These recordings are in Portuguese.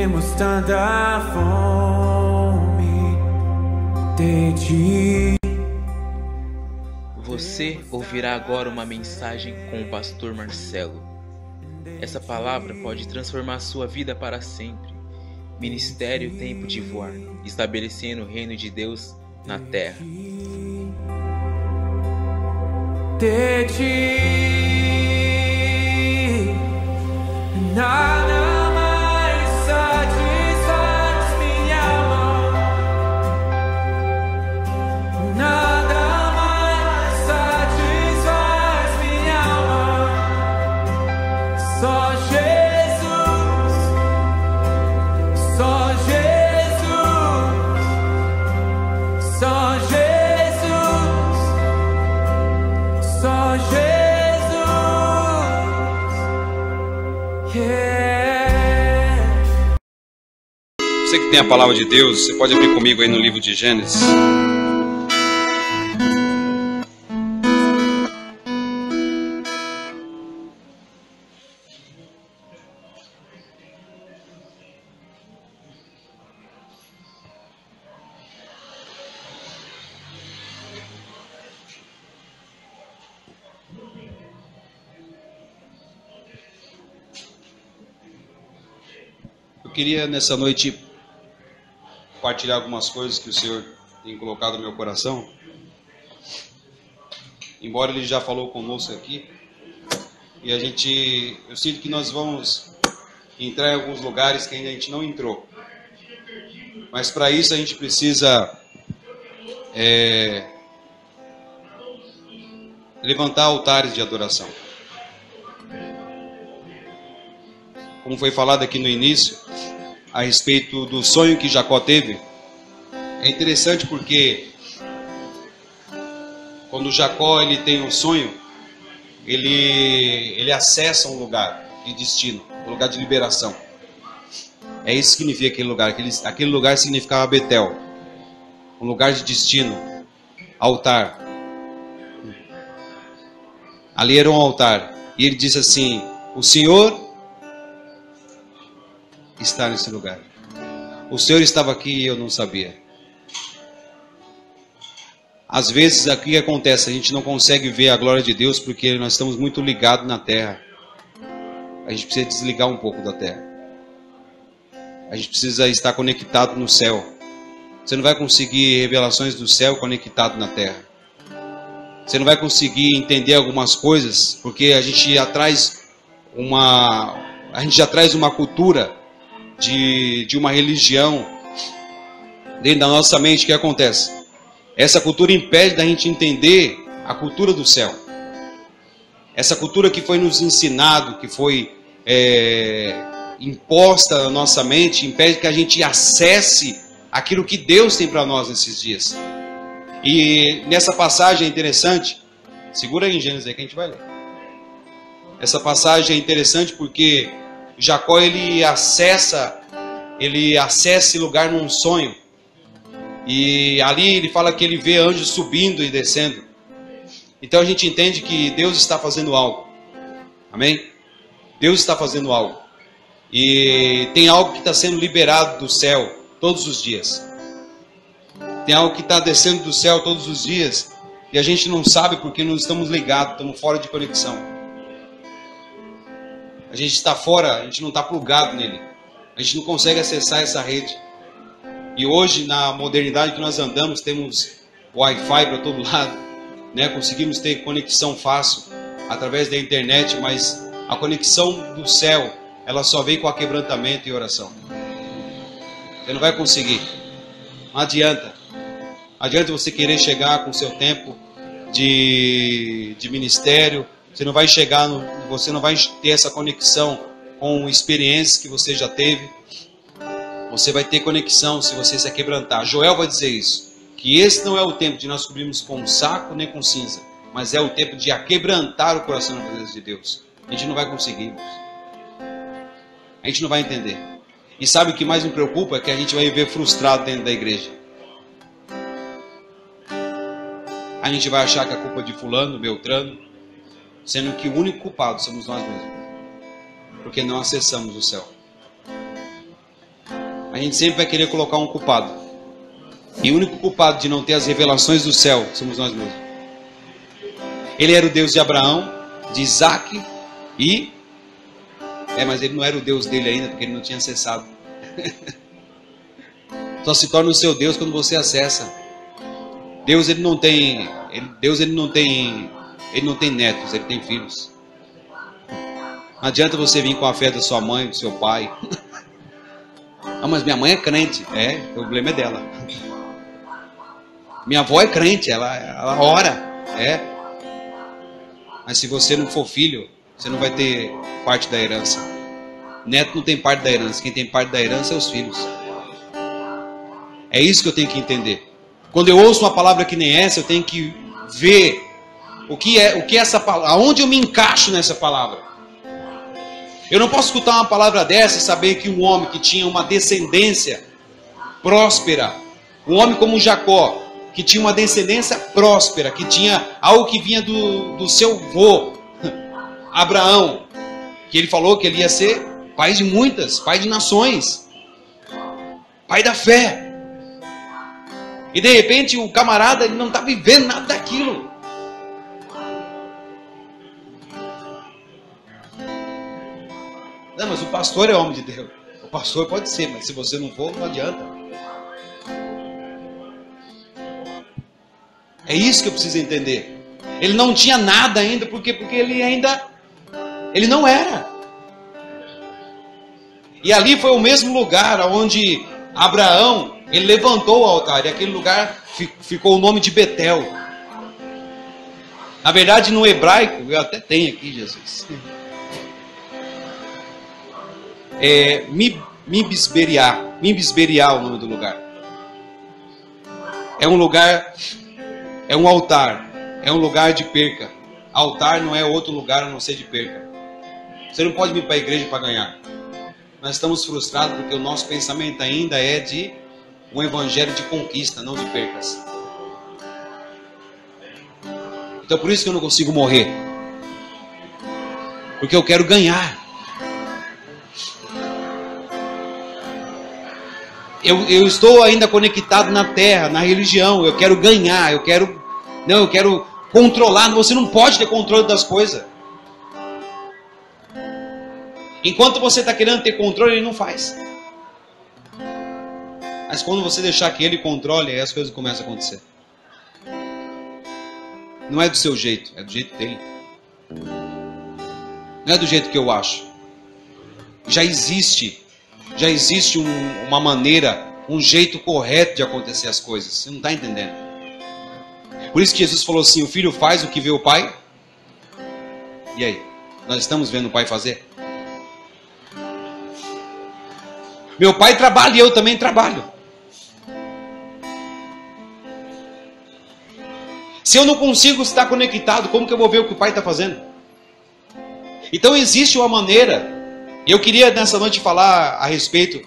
temos tanta fome de ti. Você ouvirá agora uma mensagem com o pastor Marcelo. Essa palavra pode transformar sua vida para sempre. Ministério Tempo de Voar, estabelecendo o reino de Deus na terra. De ti, nada mais satisfaz minha alma, nada mais satisfaz minha alma, só Jesus, só Jesus, só Jesus, só Jesus. Você que tem a palavra de Deus, você pode abrir comigo aí no livro de Gênesis. Eu queria nessa noite compartilhar algumas coisas que o Senhor tem colocado no meu coração. Embora Ele já falou conosco aqui, e eu sinto que nós vamos entrar em alguns lugares que ainda a gente não entrou. Mas para isso a gente precisa levantar altares de adoração. Como foi falado aqui no início, a respeito do sonho que Jacó teve, é interessante porque quando Jacó ele tem um sonho, ele acessa um lugar de destino, um lugar de liberação. É isso que significa aquele lugar. Aquele lugar significava Betel, um lugar de destino, altar. Ali era um altar. E ele disse assim: o Senhor está nesse lugar. O Senhor estava aqui e eu não sabia. Às vezes aqui que acontece, a gente não consegue ver a glória de Deus porque nós estamos muito ligados na terra. A gente precisa desligar um pouco da terra. A gente precisa estar conectado no céu. Você não vai conseguir revelações do céu conectado na terra. Você não vai conseguir entender algumas coisas porque a gente já traz uma cultura de uma religião dentro da nossa mente. O que acontece? Essa cultura impede da gente entender a cultura do céu. Essa cultura que foi nos ensinado, que foi imposta na nossa mente, impede que a gente acesse aquilo que Deus tem para nós nesses dias. E nessa passagem é interessante, segura aí em Gênesis aí que a gente vai ler. Essa passagem é interessante porque Jacó ele acessa esse lugar num sonho. E ali ele fala que ele vê anjos subindo e descendo. Então a gente entende que Deus está fazendo algo. Amém? Deus está fazendo algo. E tem algo que está sendo liberado do céu todos os dias. Tem algo que está descendo do céu todos os dias. E a gente não sabe porque não estamos ligados, estamos fora de conexão. A gente está fora, a gente não está plugado nele. A gente não consegue acessar essa rede. E hoje, na modernidade que nós andamos, temos Wi-Fi para todo lado, né? Conseguimos ter conexão fácil através da internet, mas a conexão do céu, ela só vem com aquebrantamento e oração. Você não vai conseguir. Não adianta. Não adianta você querer chegar com o seu tempo de ministério. Você não vai chegar, você não vai ter essa conexão com experiências que você já teve. Você vai ter conexão se você se aquebrantar. Joel vai dizer isso, que esse não é o tempo de nós cobrirmos com saco nem com cinza, mas é o tempo de aquebrantar o coração na presença de Deus. A gente não vai conseguir. A gente não vai entender. E sabe o que mais me preocupa? É que a gente vai viver frustrado dentro da igreja. A gente vai achar que a culpa é de fulano, beltrano, sendo que o único culpado somos nós mesmos, porque não acessamos o céu. gente sempre vai querer colocar um culpado. E o único culpado de não ter as revelações do céu somos nós mesmos. Ele era o Deus de Abraão, de Isaac e... mas ele não era o Deus dele ainda, porque ele não tinha acessado. Só se torna o seu Deus quando você acessa. Deus ele não tem netos, ele tem filhos. Não adianta você vir com a fé da sua mãe, do seu pai. Ah, mas minha mãe é crente. O problema é dela. Minha avó é crente, ela ora. Mas se você não for filho, você não vai ter parte da herança. Neto não tem parte da herança. Quem tem parte da herança é os filhos. É isso que eu tenho que entender. Quando eu ouço uma palavra que nem essa, eu tenho que ver o que é essa palavra, aonde eu me encaixo nessa palavra. Eu não posso escutar uma palavra dessa e saber que um homem que tinha uma descendência próspera, um homem como Jacó, que tinha uma descendência próspera, que tinha algo que vinha do seu avô, Abraão, que ele falou que ele ia ser pai de muitas, pai de nações, pai da fé. E de repente o camarada ele não está vivendo nada daquilo. Não, mas o pastor é homem de Deus. O pastor pode ser, mas se você não for, não adianta. É isso que eu preciso entender. Ele não tinha nada ainda, porque ele não era. E ali foi o mesmo lugar onde Abraão, ele levantou o altar, e aquele lugar ficou o nome de Betel. Na verdade, no hebraico, eu até tenho aqui, Jesus. Mibisberiá é o nome do lugar. É um lugar, é um altar, é um lugar de perca. Altar não é outro lugar a não ser de perca. Você não pode vir para a igreja para ganhar. Nós estamos frustrados porque o nosso pensamento ainda é de um evangelho de conquista, não de percas. Então por isso que eu não consigo morrer. Porque eu quero ganhar. Eu estou ainda conectado na terra, na religião. Eu quero ganhar, eu quero controlar. Você não pode ter controle das coisas. Enquanto você está querendo ter controle, ele não faz. Mas quando você deixar que ele controle, aí as coisas começam a acontecer. Não é do seu jeito, é do jeito dele. Não é do jeito que eu acho. Já existe uma maneira, um jeito correto de acontecer as coisas. Você não está entendendo. Por isso que Jesus falou assim, o filho faz o que vê o pai. E aí? Nós estamos vendo o pai fazer? Meu pai trabalha e eu também trabalho. Se eu não consigo estar conectado, como que eu vou ver o que o pai está fazendo? Então existe uma maneira. Eu queria nessa noite falar a respeito.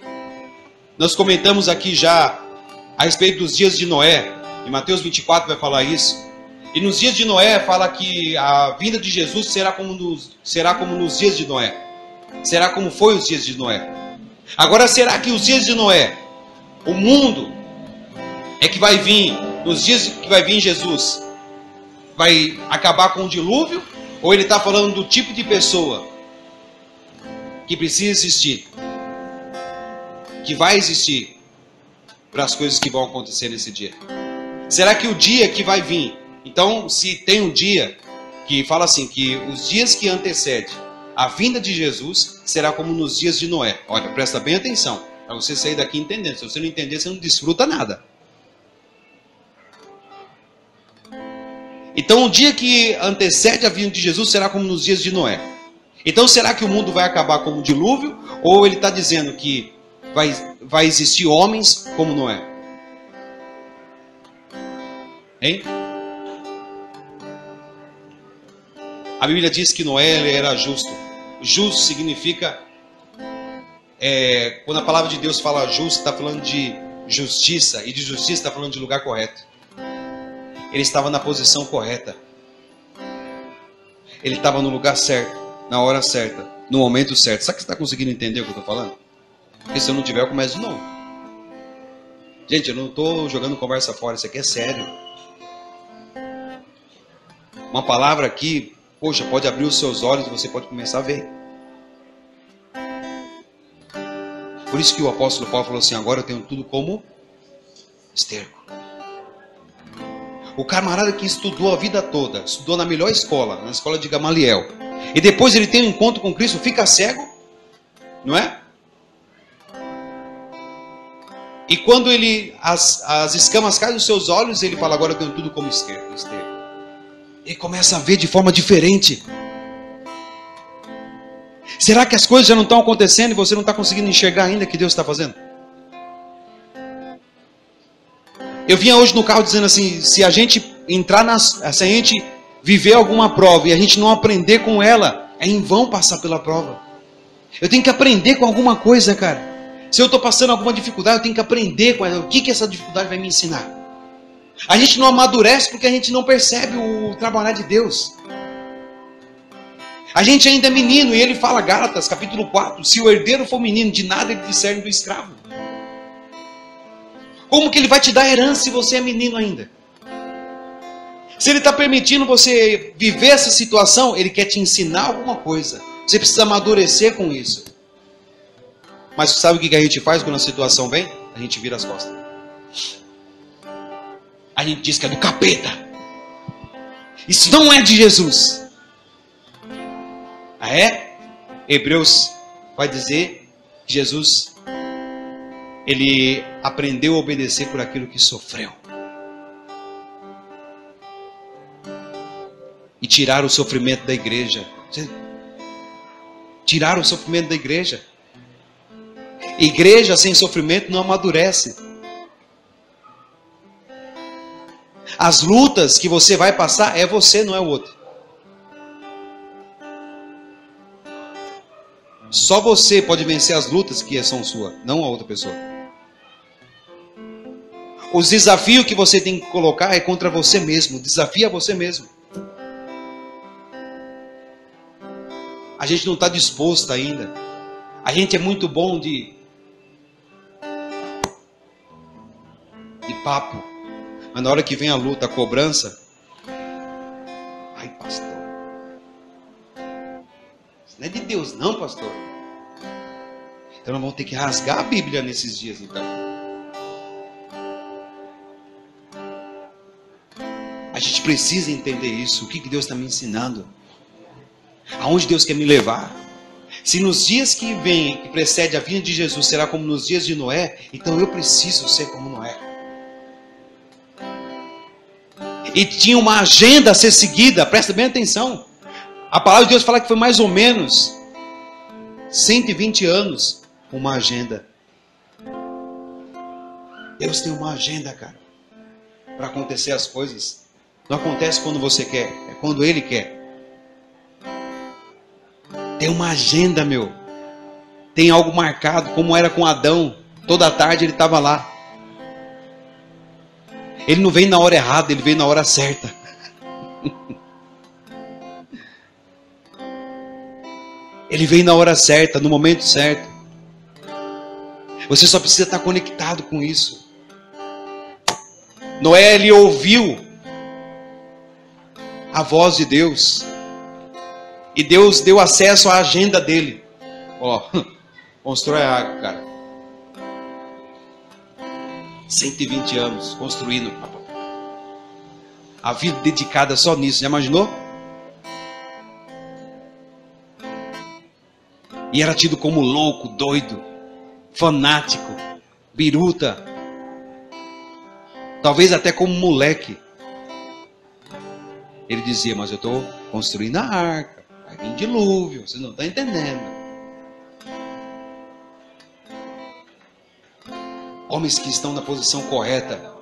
Nós comentamos aqui já a respeito dos dias de Noé. Em Mateus 24 vai falar isso. E nos dias de Noé fala que a vinda de Jesus será como nos dias de Noé. Será como foi os dias de Noé. Agora, será que os dias de Noé, o mundo é que vai vir, nos dias que vai vir Jesus, vai acabar com o dilúvio? Ou ele está falando do tipo de pessoa que precisa existir, que vai existir para as coisas que vão acontecer nesse dia? Será que o dia que vai vir, então se tem um dia que fala assim, que os dias que antecedem a vinda de Jesus será como nos dias de Noé. Olha, presta bem atenção, para você sair daqui entendendo. Se você não entender, você não desfruta nada. Então o dia que antecede a vinda de Jesus será como nos dias de Noé. Então será que o mundo vai acabar como um dilúvio? Ou ele está dizendo que vai existir homens como Noé? Hein? A Bíblia diz que Noé ele era justo. Justo significa, quando a palavra de Deus fala justo, está falando de justiça. E de justiça está falando de lugar correto. Ele estava na posição correta. Ele estava no lugar certo, na hora certa, no momento certo. Sabe que você está conseguindo entender o que eu estou falando? Porque se eu não tiver, eu começo de novo. Gente, eu não estou jogando conversa fora, isso aqui é sério. Uma palavra aqui, poxa, pode abrir os seus olhos e você pode começar a ver. Por isso que o apóstolo Paulo falou assim, agora eu tenho tudo como esterco. O camarada que estudou a vida toda, estudou na melhor escola, na escola de Gamaliel, e depois ele tem um encontro com Cristo, fica cego, não é? E quando as escamas caem nos seus olhos, ele fala, agora eu tenho tudo como esterco. Ele começa a ver de forma diferente. Será que as coisas já não estão acontecendo e você não está conseguindo enxergar ainda o que Deus está fazendo? Eu vinha hoje no carro dizendo assim, se a gente se a gente viver alguma prova e a gente não aprender com ela, é em vão passar pela prova. Eu tenho que aprender com alguma coisa, cara. Se eu estou passando alguma dificuldade, eu tenho que aprender com ela. O que essa dificuldade vai me ensinar? A gente não amadurece porque a gente não percebe o trabalhar de Deus. A gente ainda é menino, e ele fala, Gálatas, capítulo 4, se o herdeiro for menino, de nada ele discerne do escravo. Como que ele vai te dar herança se você é menino ainda? Se ele está permitindo você viver essa situação, ele quer te ensinar alguma coisa. Você precisa amadurecer com isso. Mas sabe o que a gente faz quando a situação vem? A gente vira as costas. A gente diz que é do capeta. Isso não é de Jesus. Ah, é? Hebreus vai dizer que Jesus, ele aprendeu a obedecer por aquilo que sofreu. E tirar o sofrimento da igreja. Tirar o sofrimento da igreja. Igreja sem sofrimento não amadurece. As lutas que você vai passar é você, não é o outro. Só você pode vencer as lutas que são suas, não a outra pessoa. Os desafios que você tem que colocar é contra você mesmo. Desafia você mesmo. A gente não está disposto ainda. A gente é muito bom de papo. Mas na hora que vem a luta, a cobrança, ai pastor, isso não é de Deus não, pastor. Então nós vamos ter que rasgar a Bíblia nesses dias então. A gente precisa entender isso. O que Deus está me ensinando? Aonde Deus quer me levar? Se nos dias que vem, que precede a vinda de Jesus, será como nos dias de Noé, então eu preciso ser como Noé. E tinha uma agenda a ser seguida, presta bem atenção. A palavra de Deus fala que foi mais ou menos 120 anos uma agenda. Deus tem uma agenda, cara, para acontecer as coisas. Não acontece quando você quer, é quando Ele quer. Tem uma agenda, meu. Tem algo marcado, como era com Adão. Toda tarde ele estava lá. Ele não veio na hora errada, ele veio na hora certa. Ele veio na hora certa, no momento certo. Você só precisa estar conectado com isso. Noé, ele ouviu a voz de Deus. E Deus deu acesso à agenda dele. Ó, constrói a água, cara. 120 anos construindo. A vida dedicada só nisso. Já imaginou? E era tido como louco, doido, fanático, biruta. Talvez até como moleque. Ele dizia, mas eu estou construindo a arca. Vai vir dilúvio. Vocês não estão entendendo. Homens que estão na posição correta.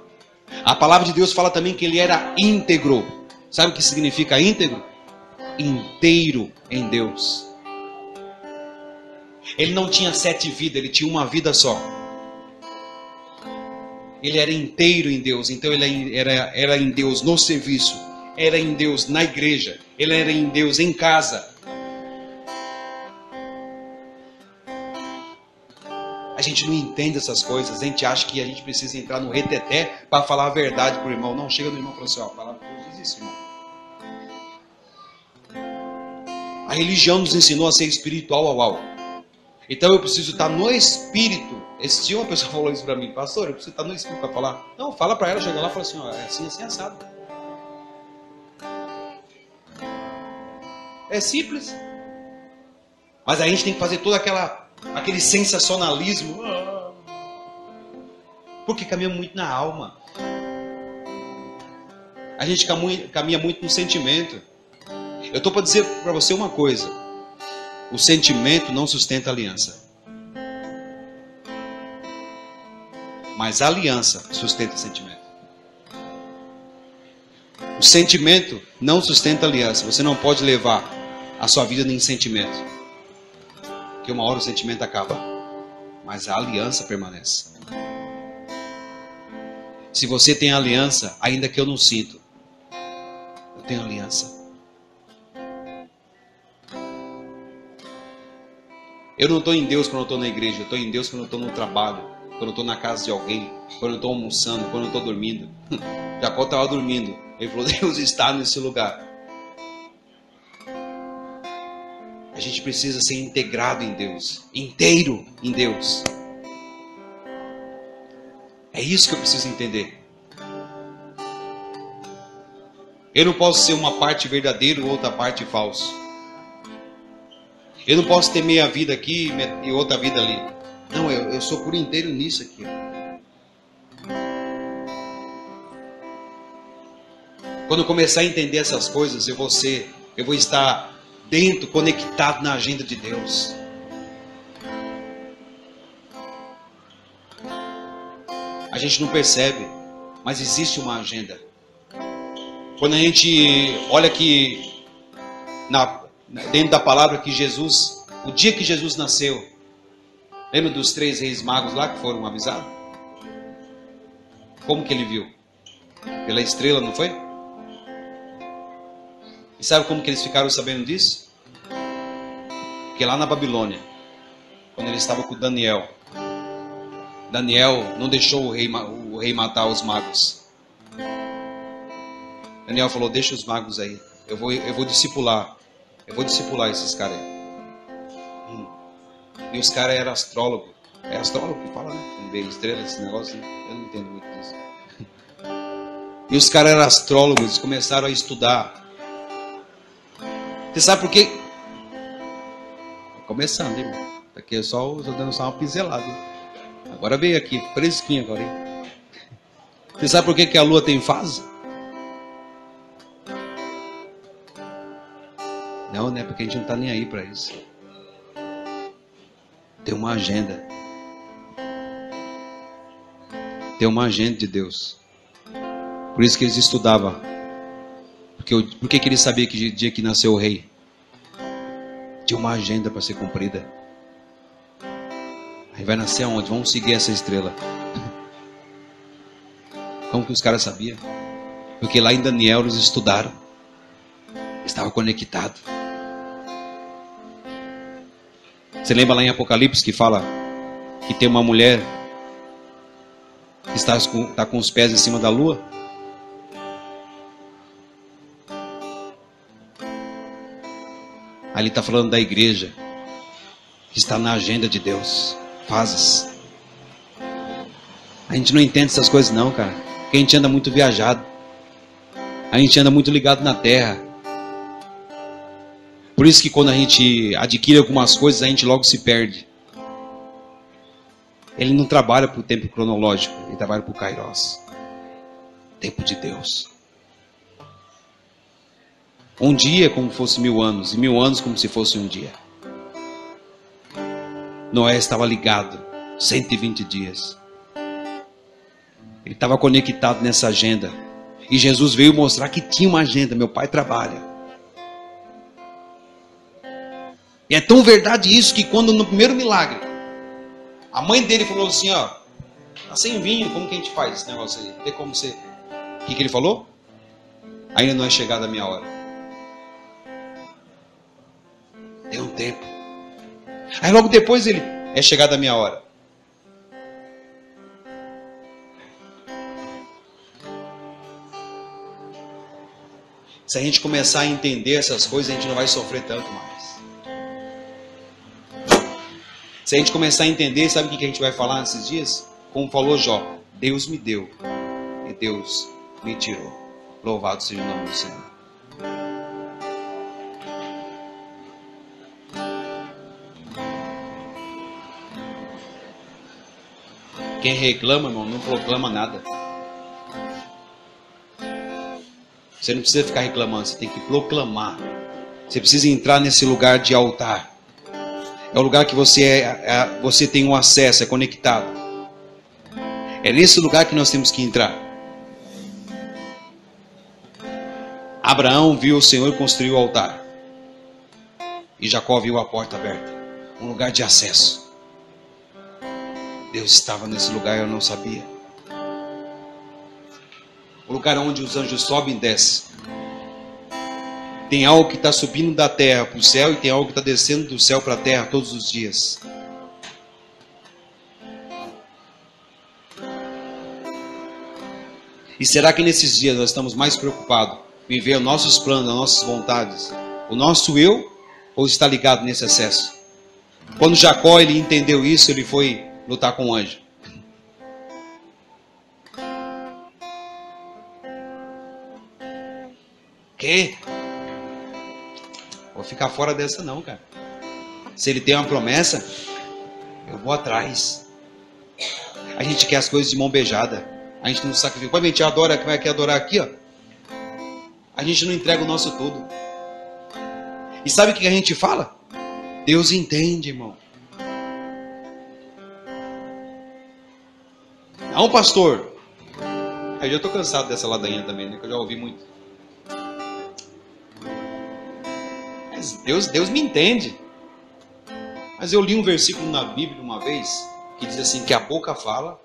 A palavra de Deus fala também que ele era íntegro. Sabe o que significa íntegro? Inteiro em Deus. Ele não tinha 7 vidas, ele tinha uma vida só. Ele era inteiro em Deus. Então ele era em Deus no serviço. Era em Deus na igreja. Ele era em Deus em casa. gente não entende essas coisas. A gente acha que a gente precisa entrar no reteté para falar a verdade para o irmão. Não, chega no irmão e fala assim, ó, a palavra de Deus diz isso, irmão. A religião nos ensinou a ser espiritual. Então eu preciso estar no espírito. Esse dia uma pessoa falou isso para mim, pastor, eu preciso estar no espírito para falar. Não, fala para ela, chega lá e fala assim, ó, é assim, assim, assado. É simples. Mas a gente tem que fazer todo aquele sensacionalismo. Porque caminha muito na alma. A gente caminha muito no sentimento. Eu estou para dizer para você uma coisa. O sentimento não sustenta a aliança. Mas a aliança sustenta o sentimento. O sentimento não sustenta a aliança. Você não pode levar a sua vida em sentimento. Porque uma hora o sentimento acaba. Mas a aliança permanece. Se você tem aliança, ainda que eu não sinto, eu tenho aliança. Eu não estou em Deus quando eu estou na igreja. Eu estou em Deus quando eu estou no trabalho. Quando eu estou na casa de alguém. Quando eu estou almoçando. Quando eu estou dormindo. Jacó estava dormindo. Ele falou, Deus está nesse lugar. A gente precisa ser integrado em Deus. Inteiro em Deus. É isso que eu preciso entender. Eu não posso ser uma parte verdadeira ou outra parte falsa. Eu não posso ter meia vida aqui e outra vida ali. Não, eu sou por inteiro nisso aqui. Quando eu começar a entender essas coisas, eu vou estar dentro, conectado na agenda de Deus. A gente não percebe, mas existe uma agenda. Quando a gente olha que dentro da palavra que Jesus, o dia que Jesus nasceu, lembra dos 3 reis magos lá que foram avisados? Como que ele viu? Pela estrela, não foi? E sabe como que eles ficaram sabendo disso? Porque lá na Babilônia, quando ele estava com Daniel não deixou o rei matar os magos. Daniel falou, deixa os magos aí. Eu vou discipular. Eu vou discipular esses caras aí. E os caras eram astrólogos. É astrólogo que fala, né? Ver estrelas, esse negócio, né? Eu não entendo muito disso. E os caras eram astrólogos, eles começaram a estudar. Você sabe por quê? Começando, hein, irmão? Aqui eu só estou dando só uma pincelada. Hein? Agora veio aqui, fresquinho agora, hein? Você sabe por que a lua tem fase? Não, né? Porque a gente não está nem aí para isso. Tem uma agenda. Tem uma agenda de Deus. Por isso que eles estudavam. Por que eles sabiam que dia que nasceu o rei? Tinha uma agenda para ser cumprida. Aí vai nascer aonde? Vamos seguir essa estrela. Como que os caras sabiam? Porque lá em Daniel eles estudaram. Estava conectado. Você lembra lá em Apocalipse que fala que tem uma mulher que está com os pés em cima da lua? Ali está falando da igreja que está na agenda de Deus. Fases. A gente não entende essas coisas não, cara. Porque a gente anda muito viajado. A gente anda muito ligado na terra. Por isso que quando a gente adquire algumas coisas, a gente logo se perde. Ele não trabalha para o tempo cronológico, ele trabalha para o Kairos. Tempo de Deus. Um dia como fosse 1000 anos, e 1000 anos como se fosse um dia. Noé estava ligado, 120 dias. Ele estava conectado nessa agenda. E Jesus veio mostrar que tinha uma agenda. Meu pai trabalha. E é tão verdade isso que quando no primeiro milagre, a mãe dele falou assim, ó, tá sem vinho, como que a gente faz esse negócio aí? Tem como ser? O que ele falou? Ainda não é chegada a minha hora. Tem um tempo. Aí logo depois ele, é chegada a minha hora. Se a gente começar a entender essas coisas, a gente não vai sofrer tanto mais. Se a gente começar a entender, sabe o que a gente vai falar nesses dias? Como falou Jó, Deus me deu e Deus me tirou. Louvado seja o nome do Senhor. Quem reclama, irmão, não proclama nada. Você não precisa ficar reclamando, você tem que proclamar. Você precisa entrar nesse lugar de altar. É o lugar que você tem um acesso, é conectado. É nesse lugar que nós temos que entrar. Abraão viu o Senhor e construiu o altar. E Jacó viu a porta aberta. Um lugar de acesso. Deus estava nesse lugar e eu não sabia. O lugar onde os anjos sobem e descem. Tem algo que está subindo da terra para o céu e tem algo que está descendo do céu para a terra todos os dias. E será que nesses dias nós estamos mais preocupados em ver os nossos planos, as nossas vontades, o nosso eu, ou está ligado nesse excesso? Quando Jacó ele entendeu isso, ele foi lutar com o anjo. Que? Vou ficar fora dessa não, cara. Se ele tem uma promessa, eu vou atrás. A gente quer as coisas de mão beijada. A gente não sacrifica. Quando a gente adora, como é que é adorar aqui, ó? A gente não entrega o nosso tudo. E sabe o que a gente fala? Deus entende, irmão. Não, pastor. Eu já estou cansado dessa ladainha também, né? Que eu já ouvi muito. Mas Deus me entende. Mas eu li um versículo na Bíblia uma vez que diz assim, que a boca fala.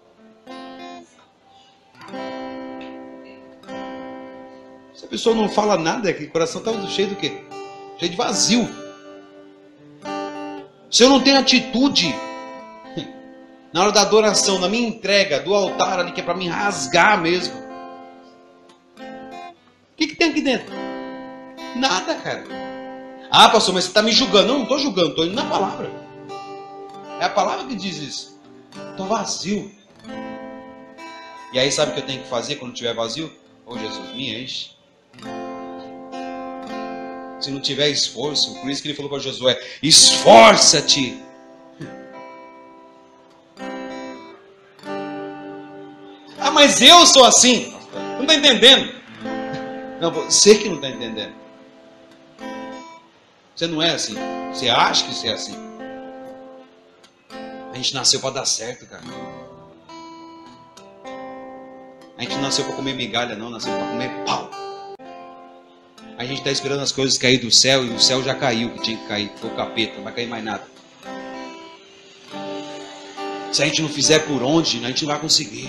Se a pessoa não fala nada, que o coração está cheio do quê? Cheio de vazio. Se eu não tenho atitude na hora da adoração, na minha entrega do altar ali, que é para me rasgar mesmo. O que tem aqui dentro? Nada, cara. Ah, pastor, mas você está me julgando. Não estou julgando, estou indo na palavra. É a palavra que diz isso. Estou vazio. E aí sabe o que eu tenho que fazer quando estiver vazio? Ô Jesus, me enche. Se não tiver esforço, por isso que ele falou para Josué, esforça-te. Ah, mas eu sou assim. Não está entendendo. Não, você que não está entendendo. Você não é assim. Você acha que você é assim. A gente nasceu para dar certo, cara. A gente não nasceu para comer migalha, não. Nasceu para comer pau. A gente está esperando as coisas cair do céu e o céu já caiu, que tinha que cair. Foi o capeta, não vai cair mais nada. Se a gente não fizer por onde, a gente não vai conseguir.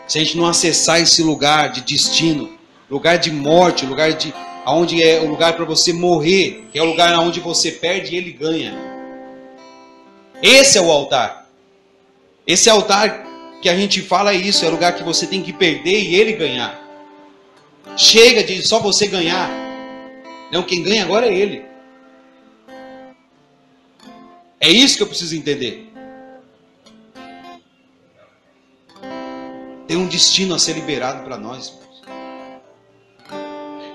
Se a gente não acessar esse lugar de destino, lugar de morte, lugar de onde é o lugar para você morrer, que é o lugar onde você perde e ele ganha. Esse é o altar. Esse altar que a gente fala é isso, é o lugar que você tem que perder e ele ganhar. Chega de só você ganhar. Não, quem ganha agora é ele. É isso que eu preciso entender. Tem um destino a ser liberado para nós, irmãos.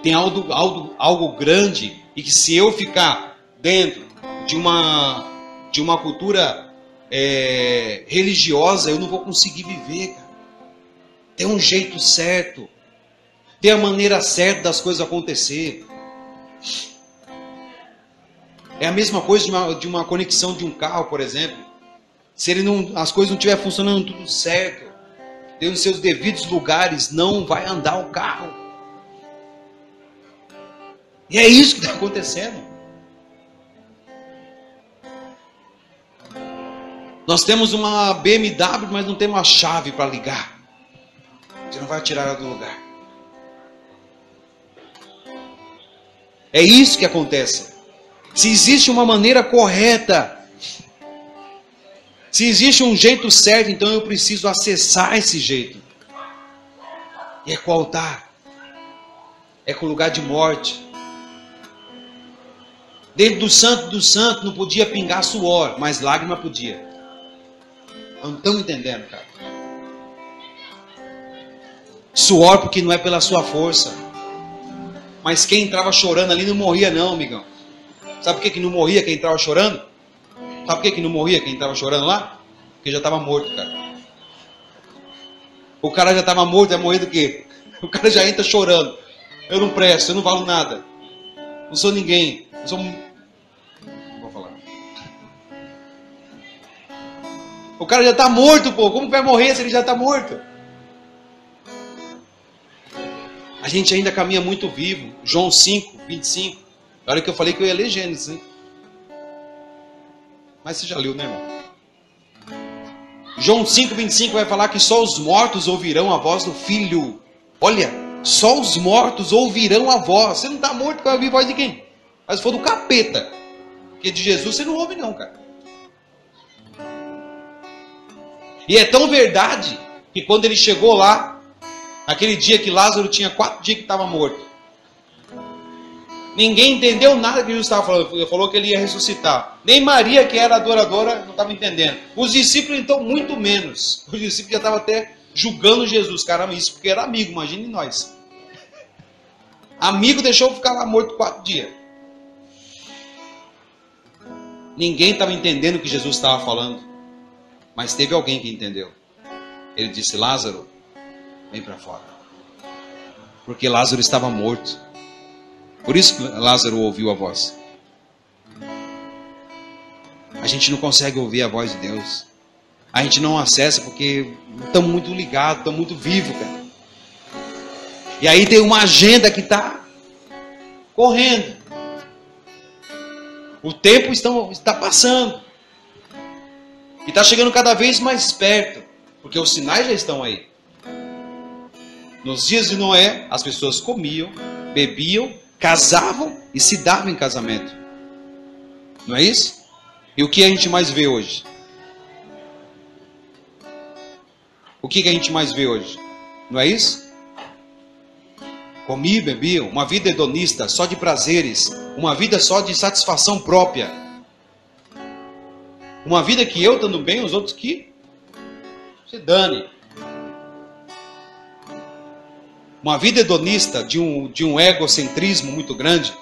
Tem algo grande e que se eu ficar dentro de uma cultura religiosa, eu não vou conseguir viver, cara. Tem um jeito certo. Tem a maneira certa das coisas acontecer. É a mesma coisa de uma conexão de um carro, por exemplo. Se as coisas não estiverem funcionando tudo certo, Deus nos seus devidos lugares, não vai andar o carro. E é isso que está acontecendo. Nós temos uma BMW, mas não temos a chave para ligar. Você não vai tirar ela do lugar. É isso que acontece. Se existe uma maneira correta, se existe um jeito certo, então eu preciso acessar esse jeito. E é com o altar. é com lugar de morte. Dentro do santo não podia pingar suor, mas lágrima podia. Não estão entendendo, cara. Suor porque não é pela sua força. Mas quem entrava chorando ali não morria não, amigão. Sabe por que não morria quem entrava chorando? Sabe por que não morria quem entrava chorando lá? Porque já estava morto, cara. O cara já estava morto, ia morrer do quê? O cara já entra chorando. Eu não presto, eu não valo nada. Não sou ninguém. Eu sou... Não vou falar. O cara já está morto, pô. Como vai morrer se ele já está morto? A gente ainda caminha muito vivo. João 5, 25. Na hora que eu falei que eu ia ler Gênesis, hein? Mas você já leu, né, irmão? João 5, 25 vai falar que só os mortos ouvirão a voz do Filho. Olha, só os mortos ouvirão a voz. Você não está morto, vai ouvir a voz de quem? Mas se for do capeta. Porque de Jesus você não ouve não, cara. E é tão verdade que quando ele chegou lá, aquele dia que Lázaro tinha 4 dias que estava morto, ninguém entendeu nada que Jesus estava falando. Ele falou que ele ia ressuscitar. Nem Maria, que era adoradora, não estava entendendo. Os discípulos, então, muito menos. Os discípulos já estavam até julgando Jesus. Caramba, isso porque era amigo, imagine nós. Amigo deixou ficar lá morto 4 dias. Ninguém estava entendendo o que Jesus estava falando. Mas teve alguém que entendeu. Ele disse, Lázaro, vem para fora. Porque Lázaro estava morto. Por isso que Lázaro ouviu a voz. A gente não consegue ouvir a voz de Deus. A gente não acessa porque estamos muito ligados, estamos muito vivos, cara. E aí tem uma agenda que está correndo. O tempo está passando. E está chegando cada vez mais perto. Porque os sinais já estão aí. Nos dias de Noé, as pessoas comiam, bebiam, casavam e se davam em casamento. Não é isso? E o que a gente mais vê hoje? O que a gente mais vê hoje? Não é isso? Comiam, bebiam, uma vida hedonista, só de prazeres, uma vida só de satisfação própria. Uma vida que eu estando bem, os outros que se dane. Uma vida hedonista de um egocentrismo muito grande.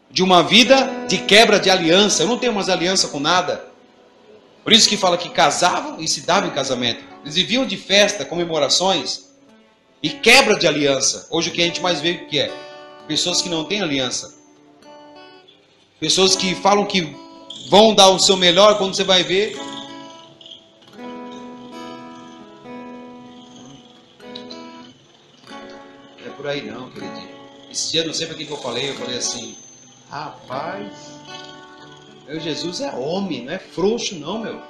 De uma vida de quebra de aliança. Eu não tenho mais aliança com nada. Por isso que fala que casavam e se davam em casamento. Eles viviam de festa, comemorações e quebra de aliança. Hoje o que a gente mais vê o que é? Pessoas que não têm aliança. Pessoas que falam que vão dar o seu melhor, quando você vai ver... Não é por aí não, queridinho. Esse dia, não sei para que eu falei assim... Rapaz, meu Jesus é homem, não é frouxo não, meu.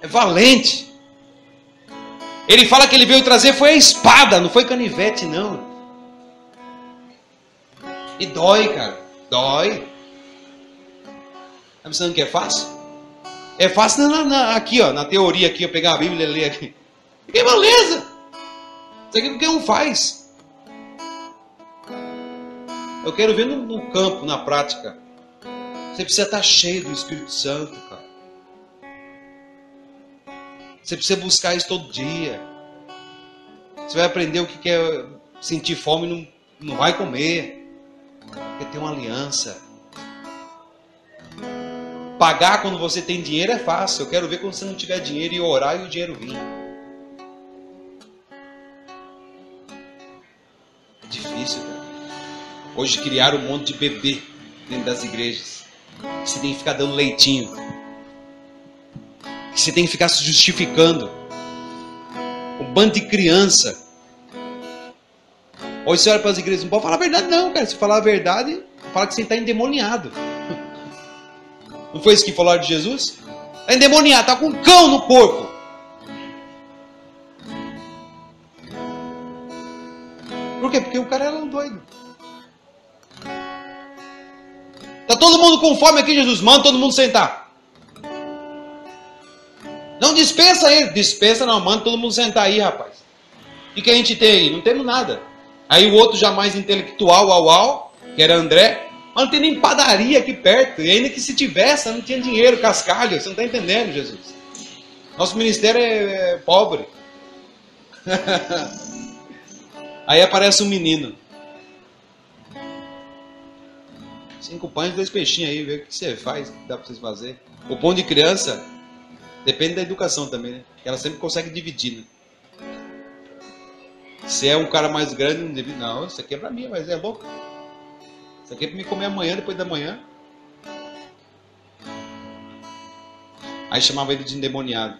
É valente. Ele fala que ele veio trazer foi a espada, não foi canivete não. E dói, cara, dói. Tá pensando que é fácil? É fácil aqui, ó, na teoria aqui, eu pegar a Bíblia e ler aqui. Que beleza! Isso aqui qualquer um faz. Eu quero ver no campo, na prática. Você precisa estar cheio do Espírito Santo, cara. Você precisa buscar isso todo dia. Você vai aprender o que é sentir fome e não vai comer. Porque tem uma aliança. Pagar quando você tem dinheiro é fácil. Eu quero ver quando você não tiver dinheiro e orar e o dinheiro vir. É difícil, cara. Hoje criaram um monte de bebê dentro das igrejas. Você tem que ficar dando leitinho. Você tem que ficar se justificando. Um bando de criança. Hoje você olha para as igrejas, não pode falar a verdade não, cara. Se falar a verdade, fala que você está endemoniado. Não foi isso que falaram de Jesus? Está endemoniado, está com um cão no corpo. Por quê? Porque o cara era um doido. Está todo mundo com fome aqui, Jesus. Manda todo mundo sentar. Não dispensa ele. Dispensa não, manda todo mundo sentar aí, rapaz. O que a gente tem? Não temos nada. Aí o outro já mais intelectual, que era André, mas não tem nem padaria aqui perto. E ainda que se tivesse, não tinha dinheiro, cascalho. Você não está entendendo, Jesus. Nosso ministério é pobre. Aí aparece um menino. 5 pães e 2 peixinhos aí, vê o que você faz, o que dá para vocês fazer. O pão de criança depende da educação também, né? Ela sempre consegue dividir, né? Se é um cara mais grande, não divide. Não, isso aqui é para mim, mas é louco. Isso aqui é para me comer amanhã, depois da manhã. Aí chamava ele de endemoniado.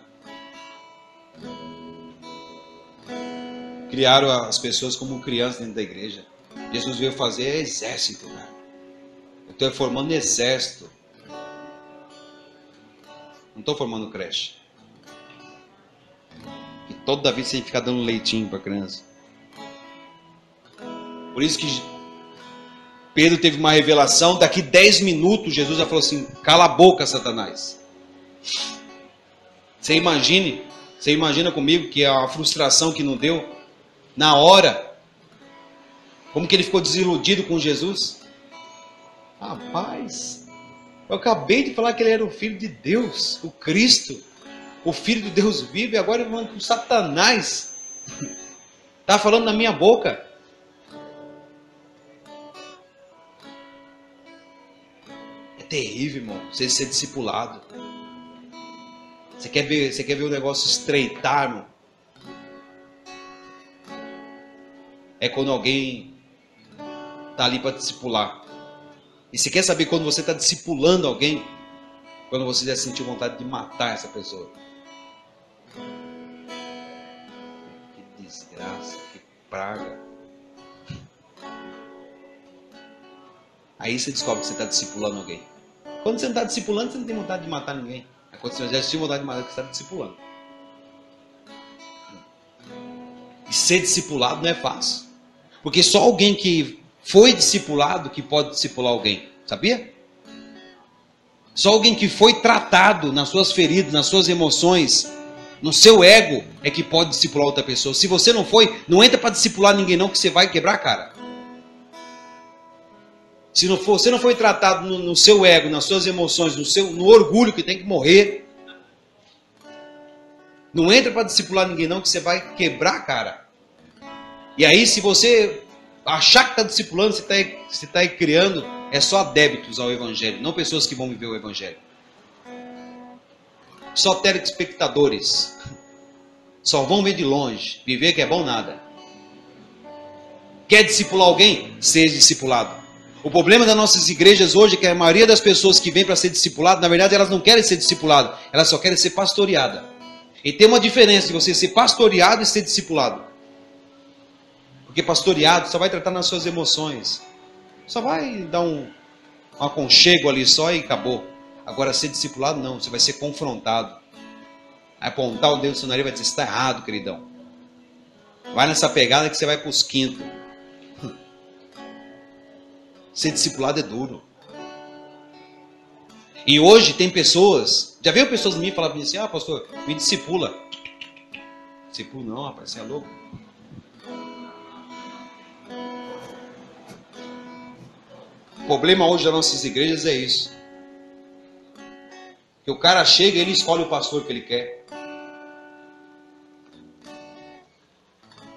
Criaram as pessoas como crianças dentro da igreja. Jesus veio fazer exército, cara. Eu estou formando exército. Não estou formando creche. E toda vida você tem que ficar dando leitinho para a criança. Por isso que Pedro teve uma revelação. Daqui 10 minutos Jesus já falou assim: cala a boca, Satanás. Você imagina comigo que a frustração que não deu na hora. Como que ele ficou desiludido com Jesus? Rapaz, eu acabei de falar que ele era o Filho de Deus, o Cristo, o Filho de Deus vivo, e agora ele falando com Satanás. Está falando na minha boca. É terrível, irmão, você ser discipulado. Você quer ver o negócio estreitar, irmão? É quando alguém está ali para discipular. E você quer saber quando você está discipulando alguém? Quando você já sentiu vontade de matar essa pessoa. Que desgraça, que praga. Aí você descobre que você está discipulando alguém. Quando você não está discipulando, você não tem vontade de matar ninguém. É quando você já sentiu vontade de matar, que você está discipulando. E ser discipulado não é fácil. Porque só alguém que foi discipulado que pode discipular alguém, sabia? Só alguém que foi tratado nas suas feridas, nas suas emoções, no seu ego, é que pode discipular outra pessoa. Se você não foi, não entra para discipular ninguém não, que você vai quebrar a cara. Se não for, você não foi tratado no seu ego, nas suas emoções, no orgulho que tem que morrer, não entra para discipular ninguém não, que você vai quebrar a cara. E aí, se você achar que está discipulando, você está aí criando, é só adébitos ao Evangelho, não pessoas que vão viver o Evangelho. Só telespectadores. Só vão ver de longe. Viver que é bom nada. Quer discipular alguém? Seja discipulado. O problema das nossas igrejas hoje é que a maioria das pessoas que vêm para ser discipulado, na verdade elas não querem ser discipuladas, elas só querem ser pastoreadas. E tem uma diferença de você ser pastoreado e ser discipulado. Porque pastoreado só vai tratar nas suas emoções. Só vai dar um aconchego ali só e acabou. Agora ser discipulado não, você vai ser confrontado. Vai apontar o dedo no seu nariz e vai dizer: você está errado, queridão. Vai nessa pegada que você vai para os quintos. Ser discipulado é duro. E hoje tem pessoas, já veio pessoas em mim e falavam assim: ah, pastor, me discipula. Discipula não, rapaz, você é louco. O problema hoje das nossas igrejas é isso. Que o cara chega e ele escolhe o pastor que ele quer.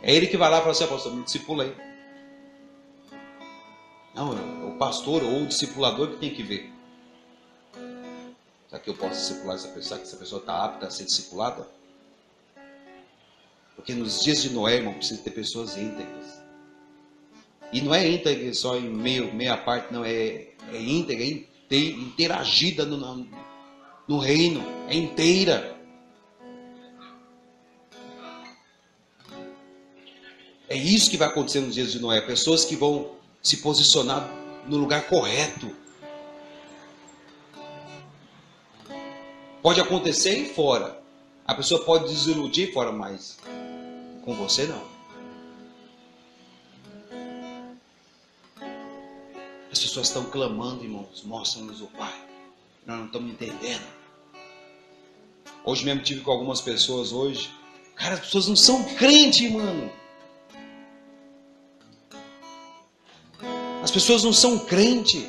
É ele que vai lá e fala assim: pastor, me discipula aí. Não, é o pastor ou o discipulador que tem que ver. Será que eu posso discipular essa pessoa? Será que essa pessoa está apta a ser discipulada? Porque nos dias de Noé, irmão, precisa ter pessoas íntegras. E não é íntegra só em meia parte, não. É íntegra, interagida no reino. É inteira. É isso que vai acontecer nos dias de Noé. Pessoas que vão se posicionar no lugar correto. Pode acontecer aí fora. A pessoa pode desiludir fora, mas com você não. As pessoas estão clamando, irmãos, mostra-nos o Pai. Nós não estamos entendendo. Hoje mesmo tive com algumas pessoas hoje. Cara, as pessoas não são crentes, mano. pessoas não são crentes.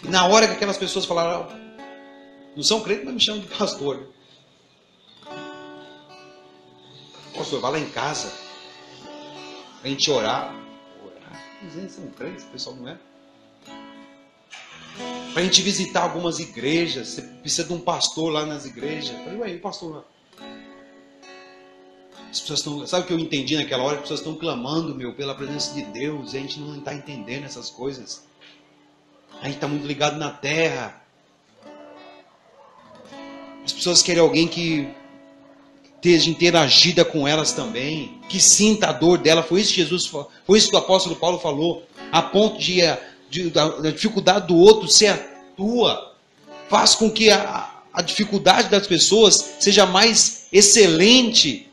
E na hora que aquelas pessoas falaram, não são crentes, mas me chamam de pastor. Pastor, vai lá em casa. A gente orar. Mas eles são crentes, o pessoal não é? Para a gente visitar algumas igrejas, você precisa de um pastor lá nas igrejas. Eu falei, ué, o pastor lá? As pessoas estão, sabe o que eu entendi naquela hora? As pessoas estão clamando, pela presença de Deus, e a gente não está entendendo essas coisas. A gente está muito ligado na terra. As pessoas querem alguém que esteja interagida com elas também, que sinta a dor dela. Foi isso que foi isso que o apóstolo Paulo falou, a ponto da dificuldade do outro ser a tua. Faz com que a dificuldade das pessoas seja mais excelente,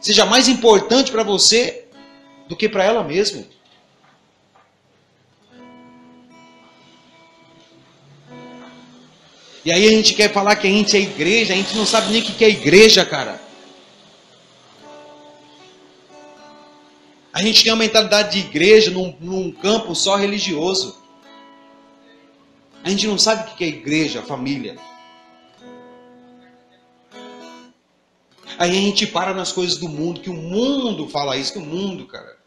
seja mais importante para você do que para ela mesma. E aí a gente quer falar que a gente é igreja, a gente não sabe nem o que é igreja, cara. A gente tem uma mentalidade de igreja num campo só religioso. A gente não sabe o que é igreja, família. Aí a gente para nas coisas do mundo, que o mundo fala isso, que o mundo, cara.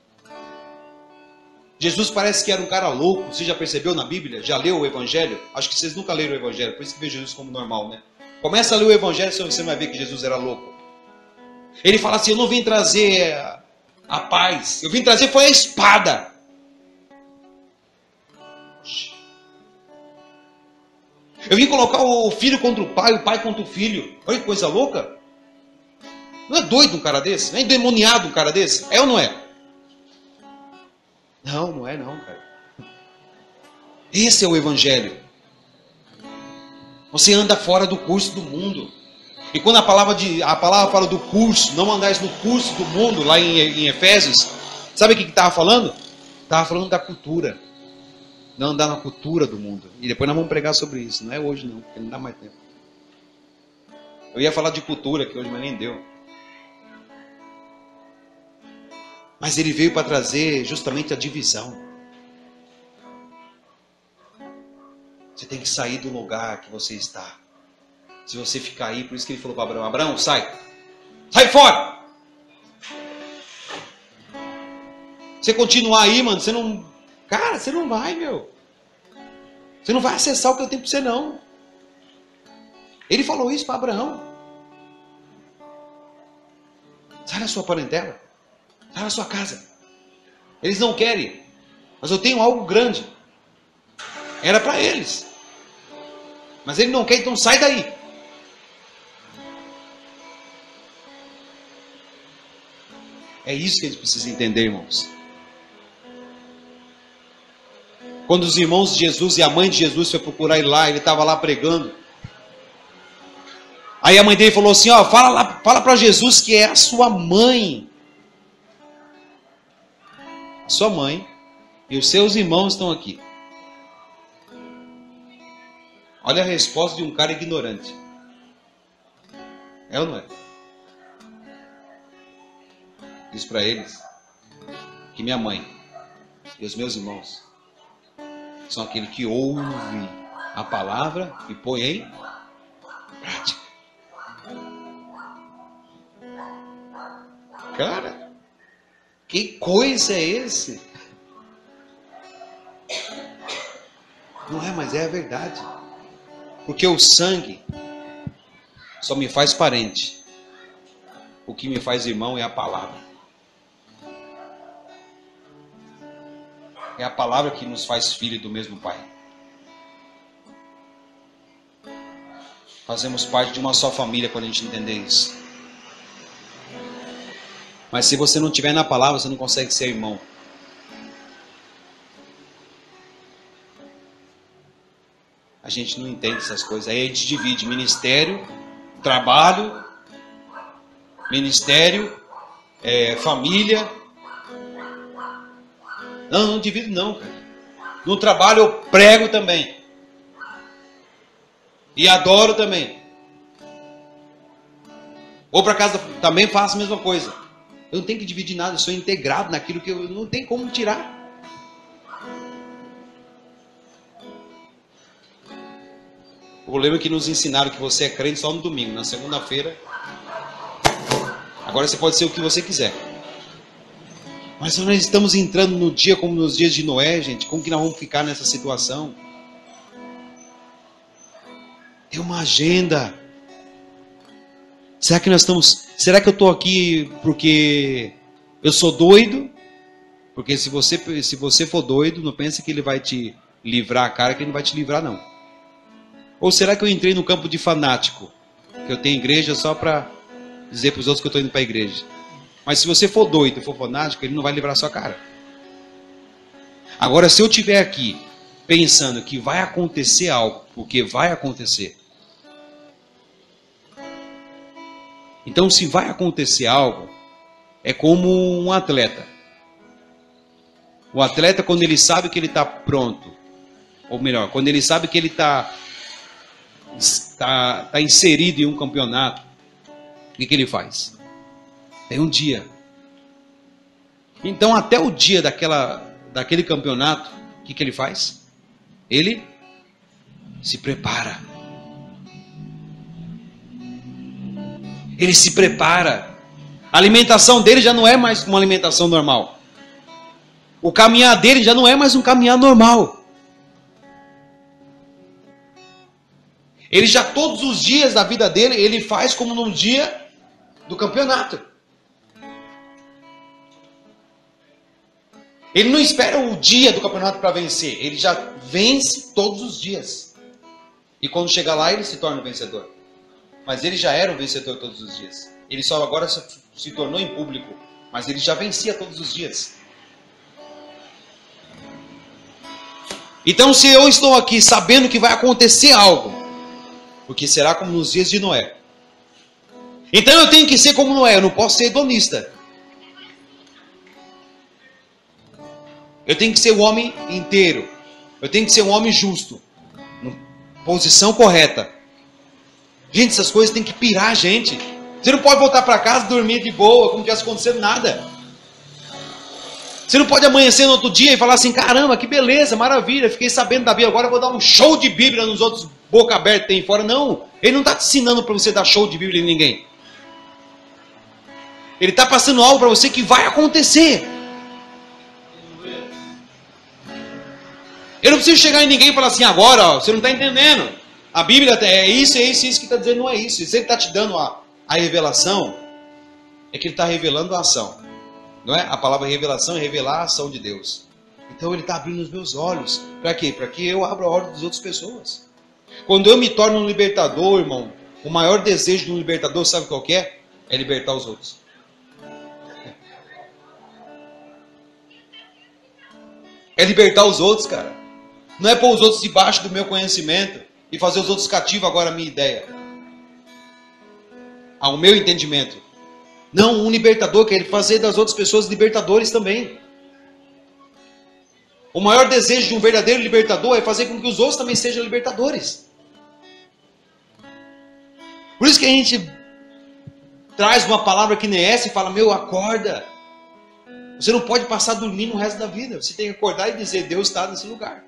Jesus parece que era um cara louco, você já percebeu na Bíblia? Já leu o Evangelho? Acho que vocês nunca leram o Evangelho, por isso que vê Jesus como normal, né? Começa a ler o Evangelho, você vai ver que Jesus era louco. Ele fala assim, eu não vim trazer a paz, eu vim trazer foi a espada. Eu vim colocar o filho contra o pai contra o filho. Olha que coisa louca. Não é doido um cara desse? Não é endemoniado um cara desse? É ou não é? Não, não é não, cara. Esse é o Evangelho. Você anda fora do curso do mundo. E quando a palavra fala do curso, não andais no curso do mundo, lá em Efésios, sabe o que estava falando? Estava falando da cultura. Não andar na cultura do mundo. E depois nós vamos pregar sobre isso. Não é hoje não, porque não dá mais tempo. Eu ia falar de cultura aqui hoje, mas nem deu. Mas ele veio para trazer justamente a divisão. Você tem que sair do lugar que você está. Se você ficar aí, por isso que ele falou para Abraão, Abraão, sai! Sai fora! Você continuar aí, mano, você não... Cara, você não vai, meu. Você não vai acessar o que eu tenho para você, não. Ele falou isso para Abraão. Sai da sua parentela. Sai da sua casa. Eles não querem. Mas eu tenho algo grande. Era para eles. Mas ele não quer, então sai daí. É isso que a gente precisa entender, irmãos. Quando os irmãos de Jesus e a mãe de Jesus foi procurar ele lá, ele estava lá pregando. Aí a mãe dele falou assim, ó, fala para Jesus que é a sua mãe. A sua mãe e os seus irmãos estão aqui. Olha a resposta de um cara ignorante. É ou não é? Diz para eles que minha mãe e os meus irmãos são aqueles que ouvem a palavra e põem em prática. Cara, que coisa é esse? Não é, mas é a verdade. Porque o sangue só me faz parente. O que me faz irmão é a palavra. É a palavra que nos faz filho do mesmo Pai. Fazemos parte de uma só família quando a gente entender isso. Mas se você não estiver na palavra, você não consegue ser irmão. A gente não entende essas coisas. Aí a gente divide ministério, trabalho, ministério, família. Não divido não, cara. No trabalho eu prego também. E adoro também. Vou para casa também faço a mesma coisa. Eu não tenho que dividir nada, eu sou integrado naquilo que eu não tenho como tirar. O problema é que nos ensinaram que você é crente só no domingo, na segunda-feira. Agora você pode ser o que você quiser. Mas nós estamos entrando no dia como nos dias de Noé, gente. Como que nós vamos ficar nessa situação? Tem uma agenda. Será que nós estamos... Será que eu estou aqui porque eu sou doido? Porque se você for doido, não pense que ele vai te livrar a cara, que ele não vai te livrar, não. Ou será que eu entrei no campo de fanático? Que eu tenho igreja só para dizer para os outros que eu estou indo para a igreja. Mas se você for doido, for fanático, ele não vai livrar a sua cara. Agora, se eu estiver aqui pensando que vai acontecer algo, porque vai acontecer. Então, se vai acontecer algo, é como um atleta. O atleta, quando ele sabe que ele está pronto, ou melhor, quando ele sabe que ele está inserido em um campeonato, o que ele faz? Tem um dia. Então, até o dia daquele campeonato, o que ele faz? Ele se prepara. Ele se prepara. A alimentação dele já não é mais uma alimentação normal. O caminhar dele já não é mais um caminhar normal. Ele já todos os dias da vida dele, ele faz como no dia do campeonato. Ele não espera o dia do campeonato para vencer. Ele já vence todos os dias. E quando chega lá, ele se torna o vencedor. Mas ele já era o vencedor todos os dias. Ele só agora se tornou em público. Mas ele já vencia todos os dias. Então, se eu estou aqui sabendo que vai acontecer algo, porque será como nos dias de Noé. Então eu tenho que ser como Noé, eu não posso ser hedonista. Eu tenho que ser um homem inteiro. Eu tenho que ser um homem justo. Na posição correta. Gente, essas coisas têm que pirar a gente. Você não pode voltar para casa e dormir de boa, como se tivesse acontecendo nada. Você não pode amanhecer no outro dia e falar assim, caramba, que beleza, maravilha, fiquei sabendo da Bíblia, agora eu vou dar um show de Bíblia nos outros boca aberta que tem fora. Não, ele não está te ensinando para você dar show de Bíblia em ninguém. Ele está passando algo para você que vai acontecer. Eu não preciso chegar em ninguém e falar assim, agora, ó, você não está entendendo. A Bíblia é isso que está dizendo, não é isso. E se ele está te dando a revelação, é que ele está revelando a ação. Não é? A palavra revelação é revelar a ação de Deus. Então ele está abrindo os meus olhos. Para quê? Para que eu abra o olho das outras pessoas. Quando eu me torno um libertador, irmão, o maior desejo de um libertador, sabe qual que é? É libertar os outros. É libertar os outros, cara. Não é pôr os outros debaixo do meu conhecimento e fazer os outros cativos agora a minha ideia. Ao meu entendimento. Não, um libertador quer fazer das outras pessoas libertadores também. O maior desejo de um verdadeiro libertador é fazer com que os outros também sejam libertadores. Por isso que a gente traz uma palavra que nem essa e fala, meu, acorda. Você não pode passar dormindo o resto da vida. Você tem que acordar e dizer, Deus está nesse lugar.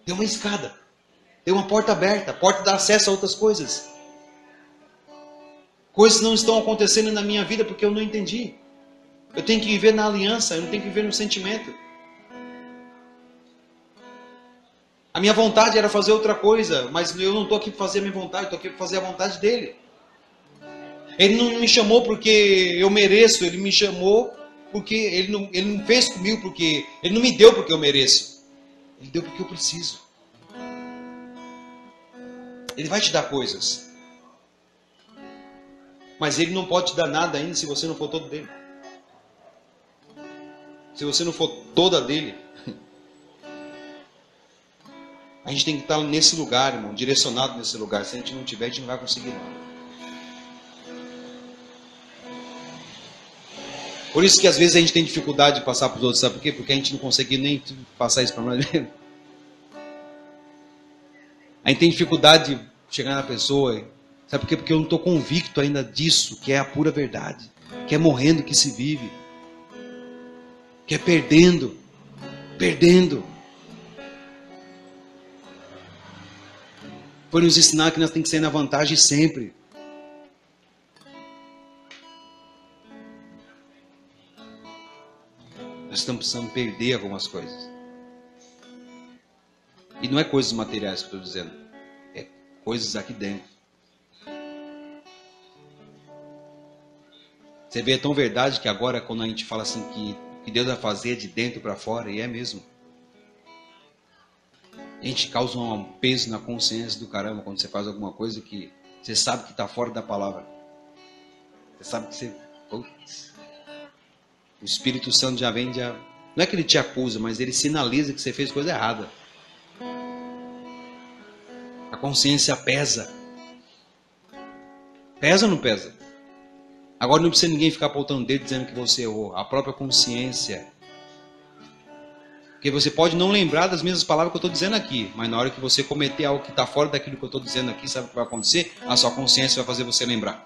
Tem uma escada. Tem uma porta aberta. A porta dá acesso a outras coisas. Coisas não estão acontecendo na minha vida porque eu não entendi. Eu tenho que viver na aliança, eu não tenho que viver no sentimento. A minha vontade era fazer outra coisa, mas eu não estou aqui para fazer a minha vontade, estou aqui para fazer a vontade dele. Ele não me chamou porque eu mereço, ele me chamou porque ele não fez comigo porque ele não me deu porque eu mereço. Ele deu porque eu preciso. Ele vai te dar coisas. Mas ele não pode te dar nada ainda se você não for todo dele. Se você não for toda dele. A gente tem que estar nesse lugar, irmão, direcionado nesse lugar. Se a gente não tiver, a gente não vai conseguir nada. Por isso que às vezes a gente tem dificuldade de passar para os outros. Sabe por quê? Porque a gente não consegue nem passar isso para nós mesmos. A gente tem dificuldade de chegar na pessoa. Sabe por quê? Porque eu não estou convicto ainda disso, que é a pura verdade. que é morrendo que se vive, que é perdendo. Foi nos ensinar que nós temos que ser na vantagem sempre. Nós estamos precisando perder algumas coisas. E não é coisas materiais que eu estou dizendo. É coisas aqui dentro. Você vê, é tão verdade que agora quando a gente fala assim que Deus vai fazer de dentro para fora, e é mesmo. A gente causa um peso na consciência do caramba quando você faz alguma coisa que você sabe que está fora da palavra. Você sabe que você... Putz, o Espírito Santo já vem, já... Não é que ele te acusa, mas ele sinaliza que você fez coisa errada. A consciência pesa. Pesa ou não pesa? Agora não precisa ninguém ficar apontando o dedo dizendo que você errou. A própria consciência. Porque você pode não lembrar das mesmas palavras que eu estou dizendo aqui, mas na hora que você cometer algo que está fora daquilo que eu estou dizendo aqui, sabe o que vai acontecer? A sua consciência vai fazer você lembrar.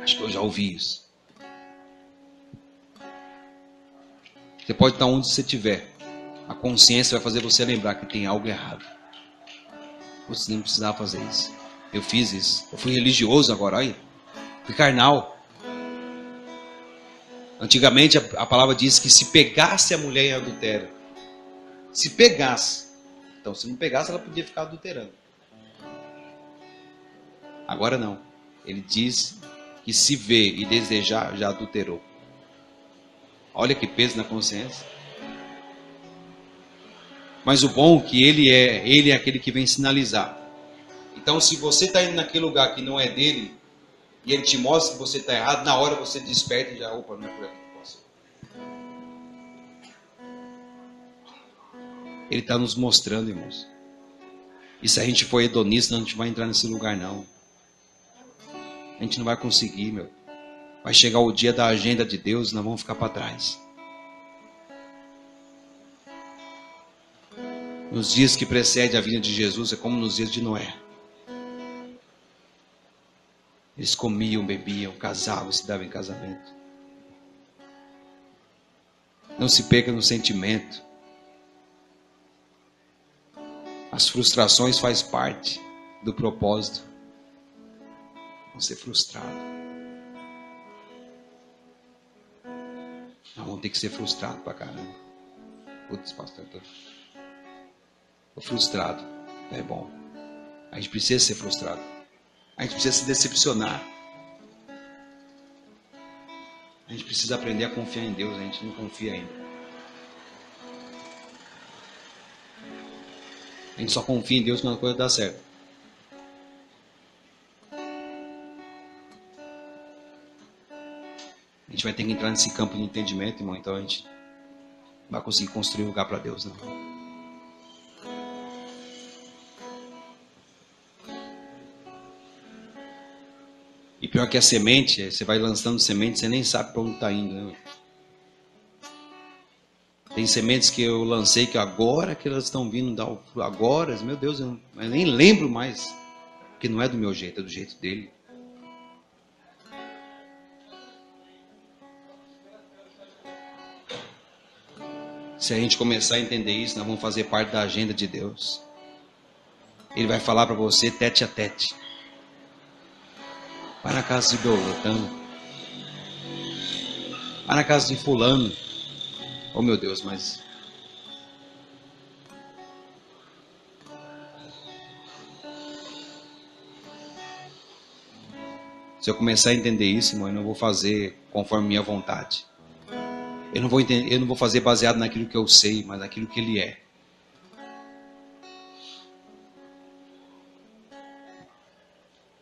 Acho que eu já ouvi isso. Você pode estar onde você estiver. A consciência vai fazer você lembrar que tem algo errado. Você não precisava fazer isso. Eu fiz isso. Eu fui religioso agora, olha. Fui carnal. Antigamente a palavra diz que se pegasse a mulher em adultério. Se pegasse. Então se não pegasse ela podia ficar adulterando. Agora não. Ele diz que se vê e desejar já adulterou. Olha que peso na consciência. Mas o bom é que ele é aquele que vem sinalizar. Então se você está indo naquele lugar que não é dele, e ele te mostra que você está errado, na hora você desperta e já, opa, não é por aqui que posso. Ele está nos mostrando, irmãos. E se a gente for hedonista, não, a gente vai entrar nesse lugar, não. A gente não vai conseguir, meu. Vai chegar o dia da agenda de Deus e nós vamos ficar para trás. Nos dias que precedem a vinda de Jesus, é como nos dias de Noé. Eles comiam, bebiam, casavam, se davam em casamento. Não se perca no sentimento. As frustrações fazem parte do propósito. Vão ser frustrados. Nós vamos ter que ser frustrados pra caramba. Putz, pastor, tô frustrado. É bom. A gente precisa ser frustrado. A gente precisa se decepcionar. A gente precisa aprender a confiar em Deus. A gente não confia ainda. A gente só confia em Deus quando a coisa dá certo. A gente vai ter que entrar nesse campo de entendimento, irmão. Então a gente não vai conseguir construir um lugar para Deus, não. E pior que a semente, você vai lançando semente, você nem sabe para onde está indo, né? Tem sementes que eu lancei que agora que elas estão vindo dar agora, meu Deus, eu nem lembro mais, porque não é do meu jeito, é do jeito dele. Se a gente começar a entender isso, nós vamos fazer parte da agenda de Deus. Ele vai falar para você tete a tete. Vai na casa de Beltrano. Vai na casa de fulano. Oh meu Deus, mas... Se eu começar a entender isso, irmão, eu não vou fazer conforme minha vontade. Eu não vou fazer baseado naquilo que eu sei, mas naquilo que ele é.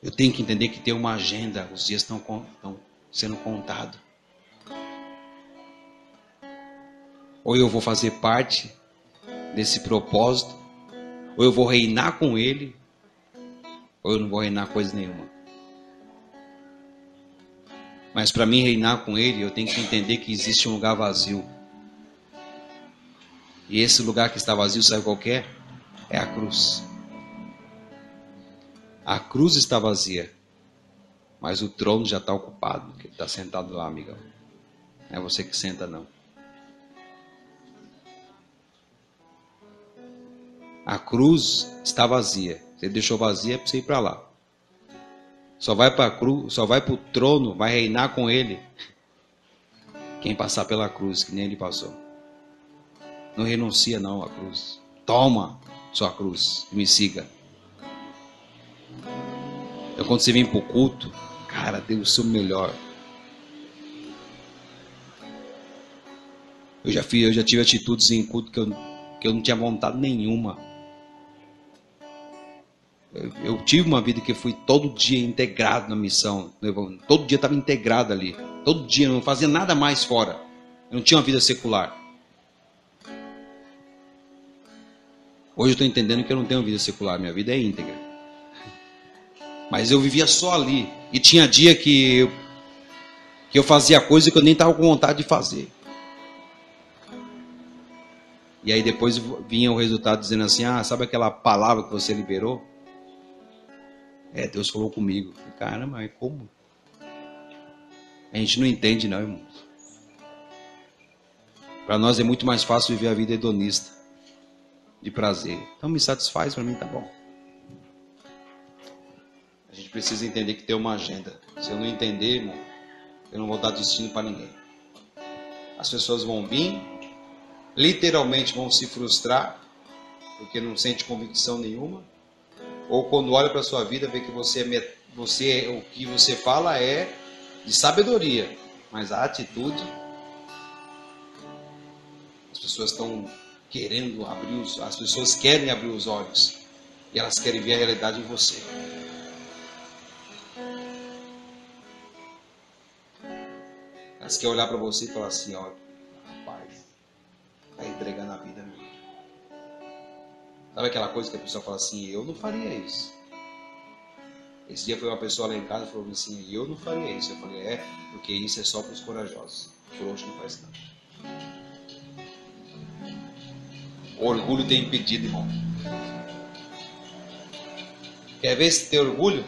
Eu tenho que entender que tem uma agenda, os dias estão sendo contados. Ou eu vou fazer parte desse propósito, ou eu vou reinar com ele, ou eu não vou reinar coisa nenhuma. Mas para mim reinar com ele, eu tenho que entender que existe um lugar vazio. E esse lugar que está vazio, sabe qual que é? É a cruz. A cruz está vazia, Mas o trono já está ocupado, porque ele está sentado lá, amigão. Não é você que senta, não. A cruz está vazia. Você deixou vazia para você ir para lá. Só vai para a cruz, só vai para o trono, vai reinar com ele quem passar pela cruz, que nem ele passou. Não renuncia não à cruz. Toma sua cruz e me siga. Então quando você vem para o culto, cara, dê o seu melhor. Eu já tive atitudes em culto que eu não tinha vontade nenhuma. Eu tive uma vida que fui todo dia integrado na missão. Todo dia estava integrado ali. Todo dia, não fazia nada mais fora. Eu não tinha uma vida secular. Hoje eu estou entendendo que eu não tenho vida secular. Minha vida é íntegra. Mas eu vivia só ali. E tinha dia que eu fazia coisa que eu nem estava com vontade de fazer. E aí depois vinha o resultado dizendo assim, sabe aquela palavra que você liberou? Deus falou comigo. Caramba, mas como? A gente não entende não, irmão. Para nós é muito mais fácil viver a vida hedonista, de prazer. Então me satisfaz, para mim tá bom. A gente precisa entender que tem uma agenda. Se eu não entender, irmão, eu não vou dar destino para ninguém. As pessoas vão vir, literalmente vão se frustrar, porque não sente convicção nenhuma. Ou quando olha para a sua vida, vê que o que você fala é de sabedoria, mas a atitude, as pessoas estão querendo as pessoas querem abrir os olhos e elas querem ver a realidade em você. Elas querem olhar para você e falar assim, olha, rapaz, está entregando a vida mesmo. Sabe aquela coisa que a pessoa fala assim, eu não faria isso. Esse dia foi uma pessoa lá em casa e falou assim, eu não faria isso. Eu falei, porque isso é só para os corajosos. O frouxo não faz nada. O orgulho tem impedido, irmão. Quer ver se tem orgulho?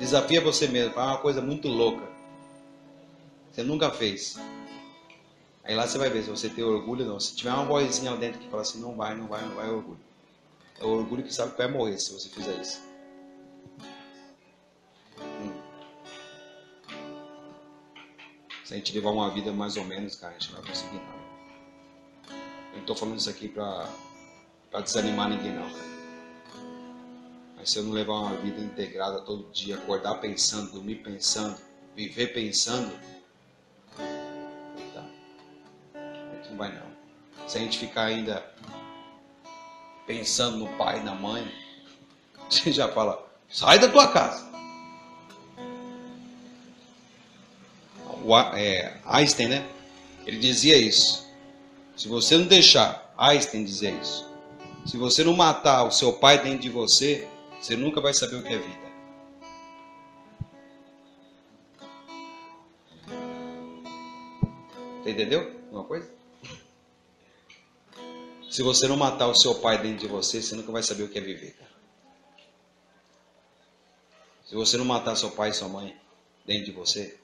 Desafia você mesmo, faz uma coisa muito louca. Você nunca fez. Aí lá você vai ver se você tem orgulho ou não. Se tiver uma vozinha lá dentro que fala assim, não vai, é orgulho. É o orgulho que sabe que vai morrer se você fizer isso. Se a gente levar uma vida mais ou menos, cara, a gente não vai conseguir nada. Eu não estou falando isso aqui para desanimar ninguém, não, cara. Mas se eu não levar uma vida integrada todo dia, acordar pensando, dormir pensando, viver pensando, tá? A gente não vai não. Se a gente ficar ainda pensando no pai e na mãe, você já fala, sai da tua casa. Einstein, né? Ele dizia isso. Se você não deixar, Einstein dizia isso. Se você não matar o seu pai dentro de você, você nunca vai saber o que é vida. Você entendeu alguma coisa? Se você não matar o seu pai dentro de você, você nunca vai saber o que é viver, cara. Se você não matar seu pai e sua mãe dentro de você,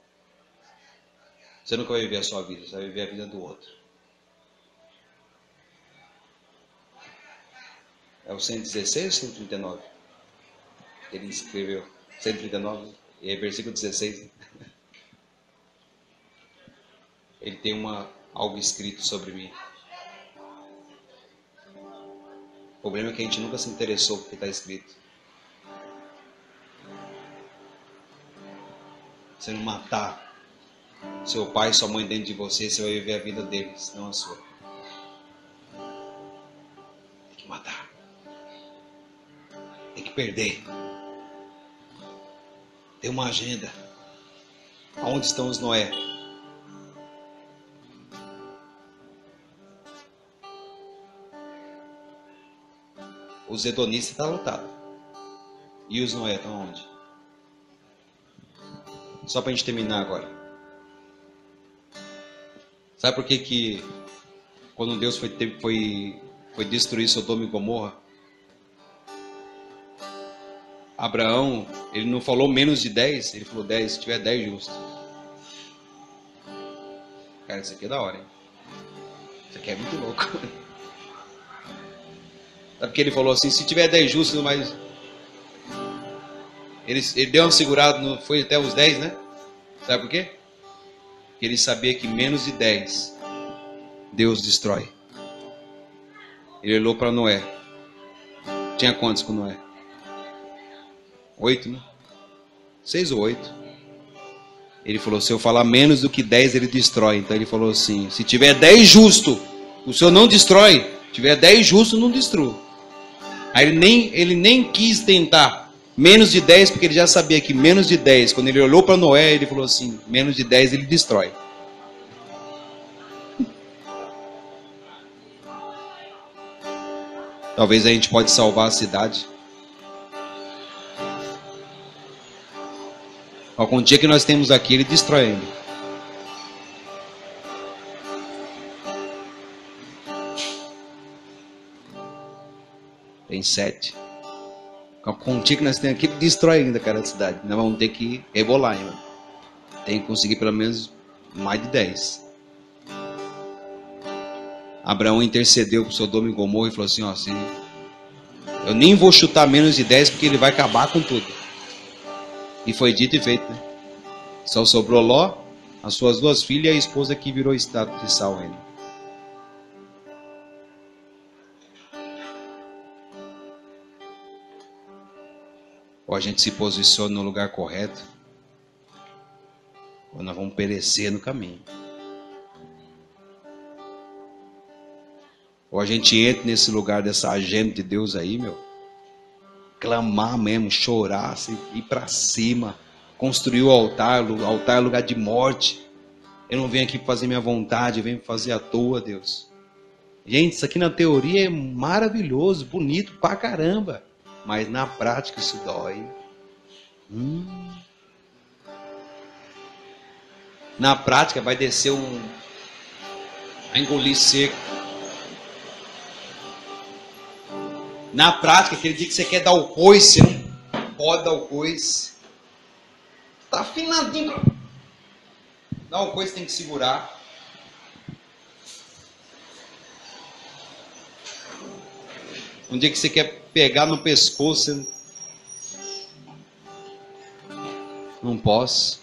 você nunca vai viver a sua vida, você vai viver a vida do outro. É o 116 ou 139? Ele escreveu 139, e é versículo 16. Ele tem algo escrito sobre mim. O problema é que a gente nunca se interessou porque está escrito. Se não matar seu pai e sua mãe dentro de você, você vai viver a vida deles, não a sua. Tem que matar. Tem que perder. Tem uma agenda. Aonde estão os Noé? Os hedonistas estão lotados. E os Noé estão onde? Só para a gente terminar agora. Sabe por que quando Deus foi destruir Sodoma e Gomorra, Abraão, ele não falou menos de 10, ele falou 10, se tiver 10 justos. Cara, isso aqui é da hora, hein? Isso aqui é muito louco. Sabe porque ele falou assim, se tiver 10 justos, mas... Ele deu uma segurada, foi até os 10, né? Sabe por quê? Porque ele sabia que menos de 10, Deus destrói. Ele olhou para Noé. Tinha quantos com Noé? 8, né? 6 ou 8. Ele falou, se eu falar menos do que 10, ele destrói. Então ele falou assim, se tiver 10 justo, o Senhor não destrói. Se tiver 10 justo, não destrua. Aí ele nem quis tentar menos de 10, porque ele já sabia que menos de 10, quando ele olhou para Noé, ele falou assim, menos de 10 ele destrói. Talvez a gente pode salvar a cidade. Algum dia que nós temos aqui, ele destrói ainda. Tem 7. Com o dia que nós temos aqui, ele destrói ainda, cara, a cidade. Nós vamos ter que rebolar ainda. Tem que conseguir pelo menos mais de 10. Abraão intercedeu por Sodoma e Gomorra e falou assim, ó, assim, eu nem vou chutar menos de 10 porque ele vai acabar com tudo. E foi dito e feito, né? Só sobrou Ló, as suas 2 filhas e a esposa que virou estátua de sal ainda. Ou a gente se posiciona no lugar correto, ou nós vamos perecer no caminho. Ou a gente entra nesse lugar dessa agenda de Deus aí, meu. Clamar mesmo, chorar, assim, ir para cima. Construir o altar é lugar de morte. Eu não venho aqui para fazer minha vontade, eu venho fazer a tua, Deus. Gente, isso aqui na teoria é maravilhoso, bonito pra caramba. Mas na prática isso dói. Na prática vai descer vai engolir seco. Na prática, aquele dia que você quer dar o coice, você não pode dar o coice. Tá afinadinho. Dar o coice tem que segurar. Um dia que você quer pegar no pescoço, você não posso.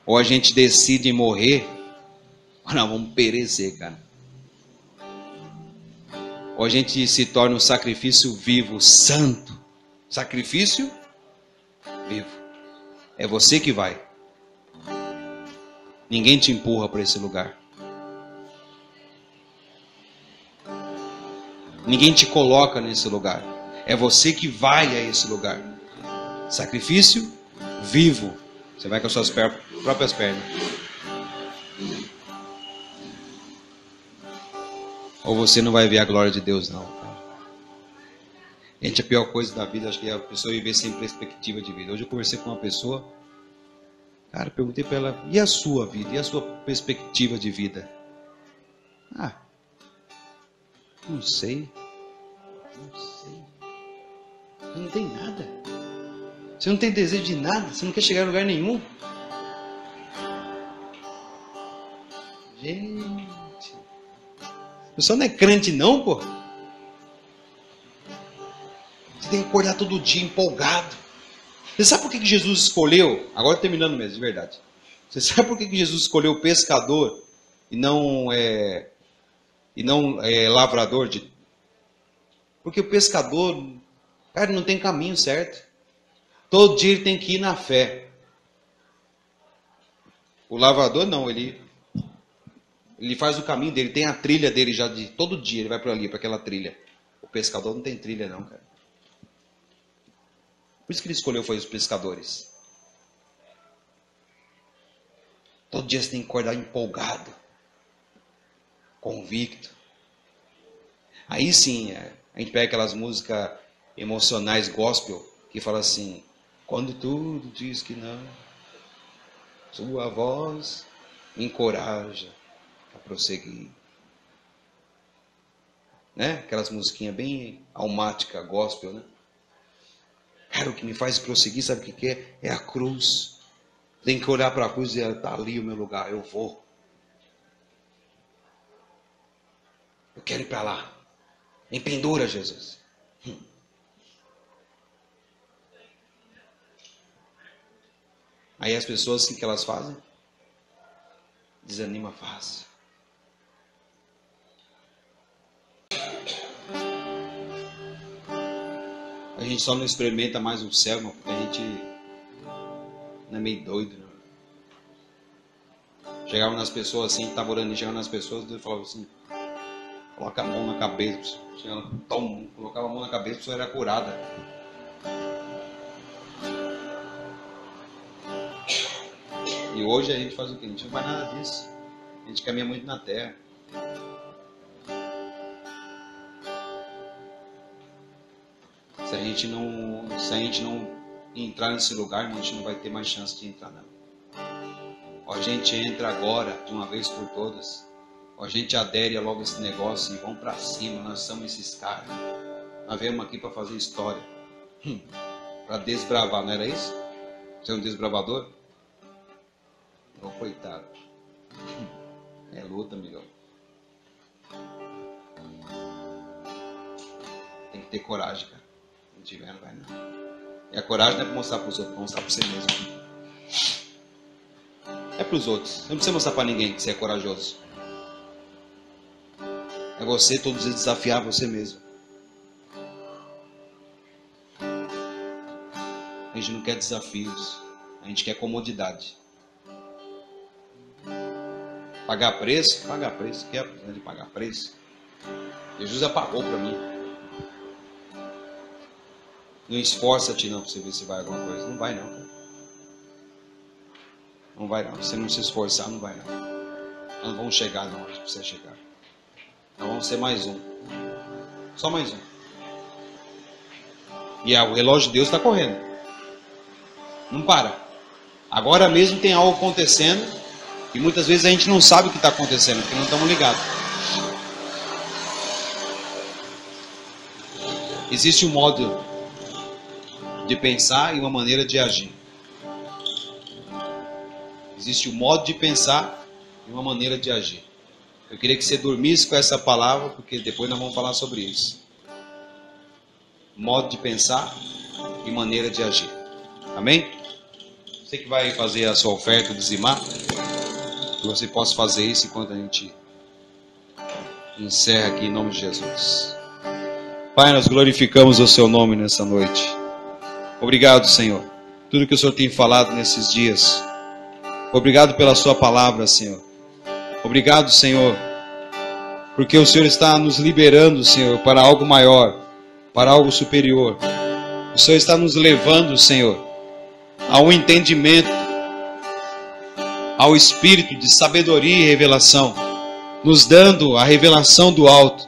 Ou a gente decide morrer, ou nós vamos perecer, cara. Ou a gente se torna um sacrifício vivo, santo. Sacrifício vivo. É você que vai. Ninguém te empurra para esse lugar. Ninguém te coloca nesse lugar. É você que vai a esse lugar. Sacrifício vivo. Você vai com as suas próprias pernas. Ou você não vai ver a glória de Deus, não. Cara. Gente, a pior coisa da vida, acho que é a pessoa viver sem perspectiva de vida. Hoje eu conversei com uma pessoa, cara, perguntei para ela, e a sua vida? E a sua perspectiva de vida? Ah, não sei. Você não tem nada. Você não tem desejo de nada. Você não quer chegar a lugar nenhum. Gente, a pessoa não é crente não, pô. Você tem que acordar todo dia empolgado. Você sabe por que Jesus escolheu? Agora terminando mesmo, de verdade. Você sabe por que Jesus escolheu o pescador e não lavrador de... Porque o pescador, cara, não tem caminho certo. Todo dia ele tem que ir na fé. O lavrador não, ele faz o caminho dele, tem a trilha dele já de todo dia, ele vai para ali, para aquela trilha. O pescador não tem trilha não, cara. Por isso que ele escolheu foi os pescadores. Todo dia você tem que acordar empolgado, convicto. Aí sim, a gente pega aquelas músicas emocionais gospel, que fala assim, quando tudo diz que não, sua voz me encoraja a prosseguir. né? Aquelas musiquinhas bem almática, gospel, né? Cara, o que me faz prosseguir, sabe o que é? É a cruz. Tem que olhar para a cruz e dizer, está ali o meu lugar, eu vou. Eu quero ir para lá. Empendura, Jesus. Aí as pessoas, o que elas fazem? Desanima fácil. A gente só não experimenta mais o céu, irmão, porque a gente não é meio doido, né? Chegava nas pessoas assim, estava orando e chegava nas pessoas, Deus falava assim, coloca a mão na cabeça. Chegava, tom, colocava a mão na cabeça, a pessoa era curada. E hoje a gente faz o quê? A gente não faz nada disso. A gente caminha muito na terra. Se a gente não entrar nesse lugar, irmão, a gente não vai ter mais chance de entrar, não. Ou a gente entra agora, de uma vez por todas, ou a gente adere a logo esse negócio e vamos pra cima. Nós somos esses caras. Nós viemos aqui para fazer história. Para desbravar, não era isso? Você é um desbravador? Oh, coitado. É luta, amigão. Tem que ter coragem, cara. Se não tiver, não vai não. E a coragem não é para mostrar para os outros, é para mostrar para você mesmo. É para os outros. Você não precisa mostrar para ninguém que você é corajoso. É você todos os dias desafiar você mesmo. A gente não quer desafios. A gente quer comodidade. Pagar preço? Pagar preço. Quer precisar de pagar preço? Jesus já pagou para mim. Não esforça-te não para você ver se vai alguma coisa. Não vai não, cara. Não vai não. Se você não se esforçar, não vai não. Nós não vamos chegar não onde precisa chegar. Nós vamos ser mais um. Só mais um. E o relógio de Deus está correndo. Não para. Agora mesmo tem algo acontecendo. E muitas vezes a gente não sabe o que está acontecendo, porque não estamos ligados. Existe um modo de pensar e uma maneira de agir. Existe um modo de pensar e uma maneira de agir. Eu queria que você dormisse com essa palavra, porque depois nós vamos falar sobre isso. Modo de pensar e maneira de agir. Amém? Você que vai fazer a sua oferta, dizimar, que você possa fazer isso enquanto a gente encerra aqui em nome de Jesus. Pai, nós glorificamos o seu nome nessa noite. Obrigado, Senhor. Tudo que o Senhor tem falado nesses dias. Obrigado pela sua palavra, Senhor. Obrigado, Senhor, porque o Senhor está nos liberando, Senhor, para algo maior, para algo superior. O Senhor está nos levando, Senhor, a um entendimento, ao espírito de sabedoria e revelação, nos dando a revelação do alto,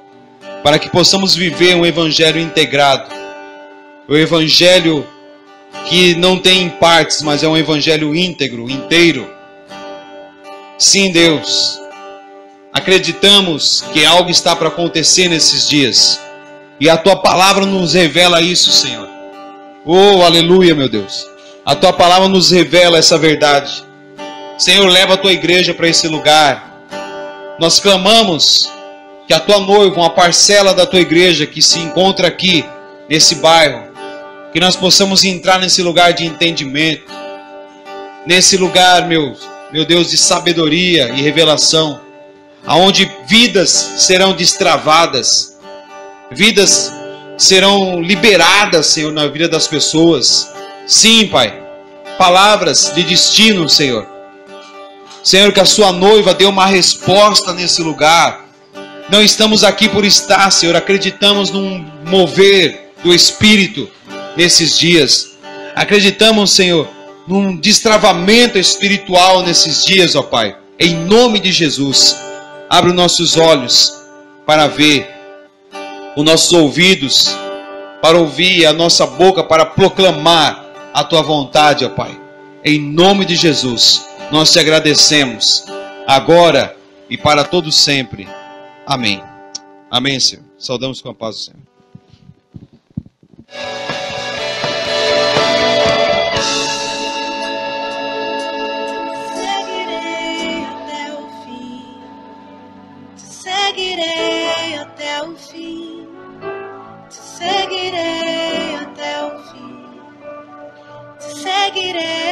para que possamos viver um evangelho integrado, o evangelho que não tem em partes, mas é um evangelho íntegro, inteiro. Sim, Deus, acreditamos que algo está para acontecer nesses dias, e a tua palavra nos revela isso, Senhor. Oh, aleluia, meu Deus. A tua palavra nos revela essa verdade. Senhor, leva a tua igreja para esse lugar. Nós clamamos que a tua noiva, uma parcela da tua igreja que se encontra aqui, nesse bairro, que nós possamos entrar nesse lugar de entendimento, nesse lugar, meu Deus, de sabedoria e revelação, aonde vidas serão destravadas, vidas serão liberadas, Senhor, na vida das pessoas. Sim, Pai, palavras de destino, Senhor. Senhor, que a sua noiva dê uma resposta nesse lugar. Não estamos aqui por estar, Senhor, acreditamos num mover do Espírito nesses dias. Acreditamos, Senhor, num destravamento espiritual nesses dias, ó Pai. Em nome de Jesus, abre os nossos olhos para ver, os nossos ouvidos para ouvir, a nossa boca para proclamar a tua vontade, ó Pai. Em nome de Jesus, nós te agradecemos, agora e para todo sempre. Amém. Amém, Senhor. Saudamos com a paz do Senhor. Seguirei até o fim, te seguirei até o fim, te seguirei até o fim, te seguirei